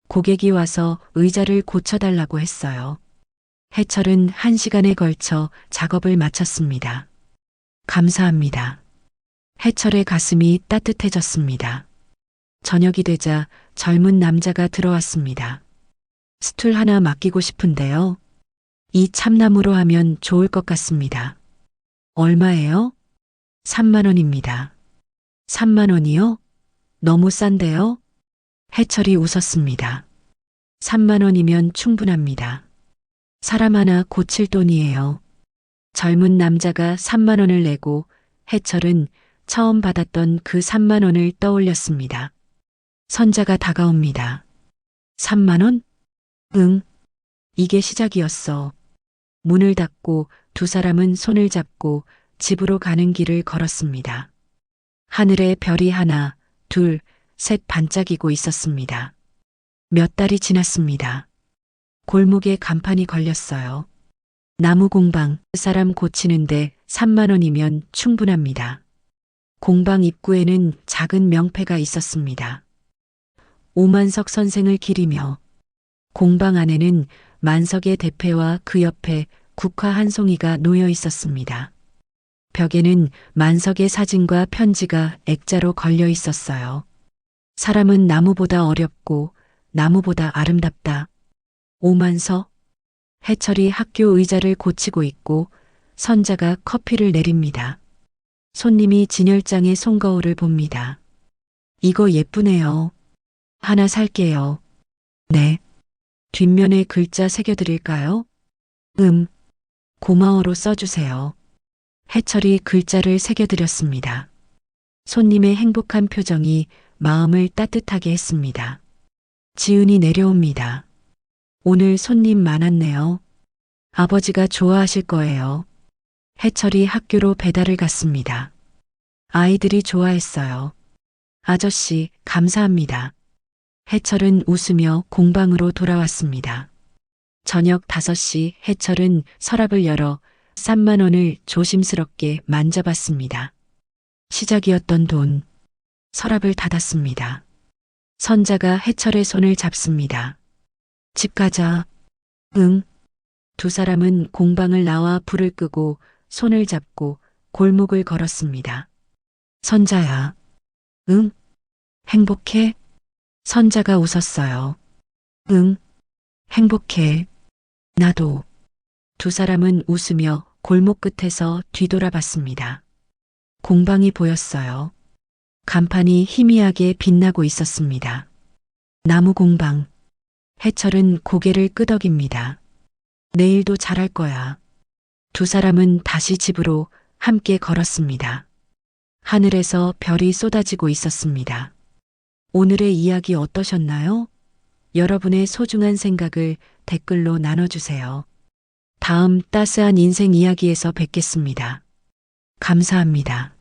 고객이 와서 의자를 고쳐달라고 했어요. 해철은 1시간에 걸쳐 작업을 마쳤습니다. 감사합니다. 해철의 가슴이 따뜻해졌습니다. 저녁이 되자 젊은 남자가 들어왔습니다. 스툴 하나 맡기고 싶은데요. 이 참나무로 하면 좋을 것 같습니다. 얼마예요? 3만 원입니다. 3만 원이요? 너무 싼데요? 해철이 웃었습니다. 3만 원이면 충분합니다. 사람 하나 고칠 돈이에요. 젊은 남자가 3만 원을 내고 해철은 처음 받았던 그 3만 원을 떠올렸습니다. 선자가 다가옵니다. 3만 원? 응. 이게 시작이었어. 문을 닫고 두 사람은 손을 잡고 집으로 가는 길을 걸었습니다. 하늘에 별이 하나, 둘, 셋 반짝이고 있었습니다. 몇 달이 지났습니다. 골목에 간판이 걸렸어요. 나무 공방, 그 사람 고치는데 3만 원이면 충분합니다. 공방 입구에는 작은 명패가 있었습니다. 오만석 선생을 기리며. 공방 안에는 만석의 대패와 그 옆에 국화 한 송이가 놓여 있었습니다. 벽에는 만석의 사진과 편지가 액자로 걸려 있었어요. 사람은 나무보다 어렵고 나무보다 아름답다. 오만석. 해철이 학교 의자를 고치고 있고 선자가 커피를 내립니다. 손님이 진열장의 손거울을 봅니다. 이거 예쁘네요. 하나 살게요. 네. 뒷면에 글자 새겨드릴까요? 고마워로 써주세요. 해철이 글자를 새겨드렸습니다. 손님의 행복한 표정이 마음을 따뜻하게 했습니다. 지은이 내려옵니다. 오늘 손님 많았네요. 아버지가 좋아하실 거예요. 해철이 학교로 배달을 갔습니다. 아이들이 좋아했어요. 아저씨, 감사합니다. 해철은 웃으며 공방으로 돌아왔습니다. 저녁 5시 해철은 서랍을 열어 3만 원을 조심스럽게 만져봤습니다. 시작이었던 돈. 서랍을 닫았습니다. 선자가 해철의 손을 잡습니다. 집 가자. 응. 두 사람은 공방을 나와 불을 끄고 손을 잡고 골목을 걸었습니다. 선자야. 응? 행복해? 선자가 웃었어요. 응. 행복해. 나도. 두 사람은 웃으며 골목 끝에서 뒤돌아봤습니다. 공방이 보였어요. 간판이 희미하게 빛나고 있었습니다. 나무 공방. 해철은 고개를 끄덕입니다. 내일도 잘할 거야. 두 사람은 다시 집으로 함께 걸었습니다. 하늘에서 별이 쏟아지고 있었습니다. 오늘의 이야기 어떠셨나요? 여러분의 소중한 생각을 댓글로 나눠주세요. 다음 따스한 인생 이야기에서 뵙겠습니다. 감사합니다.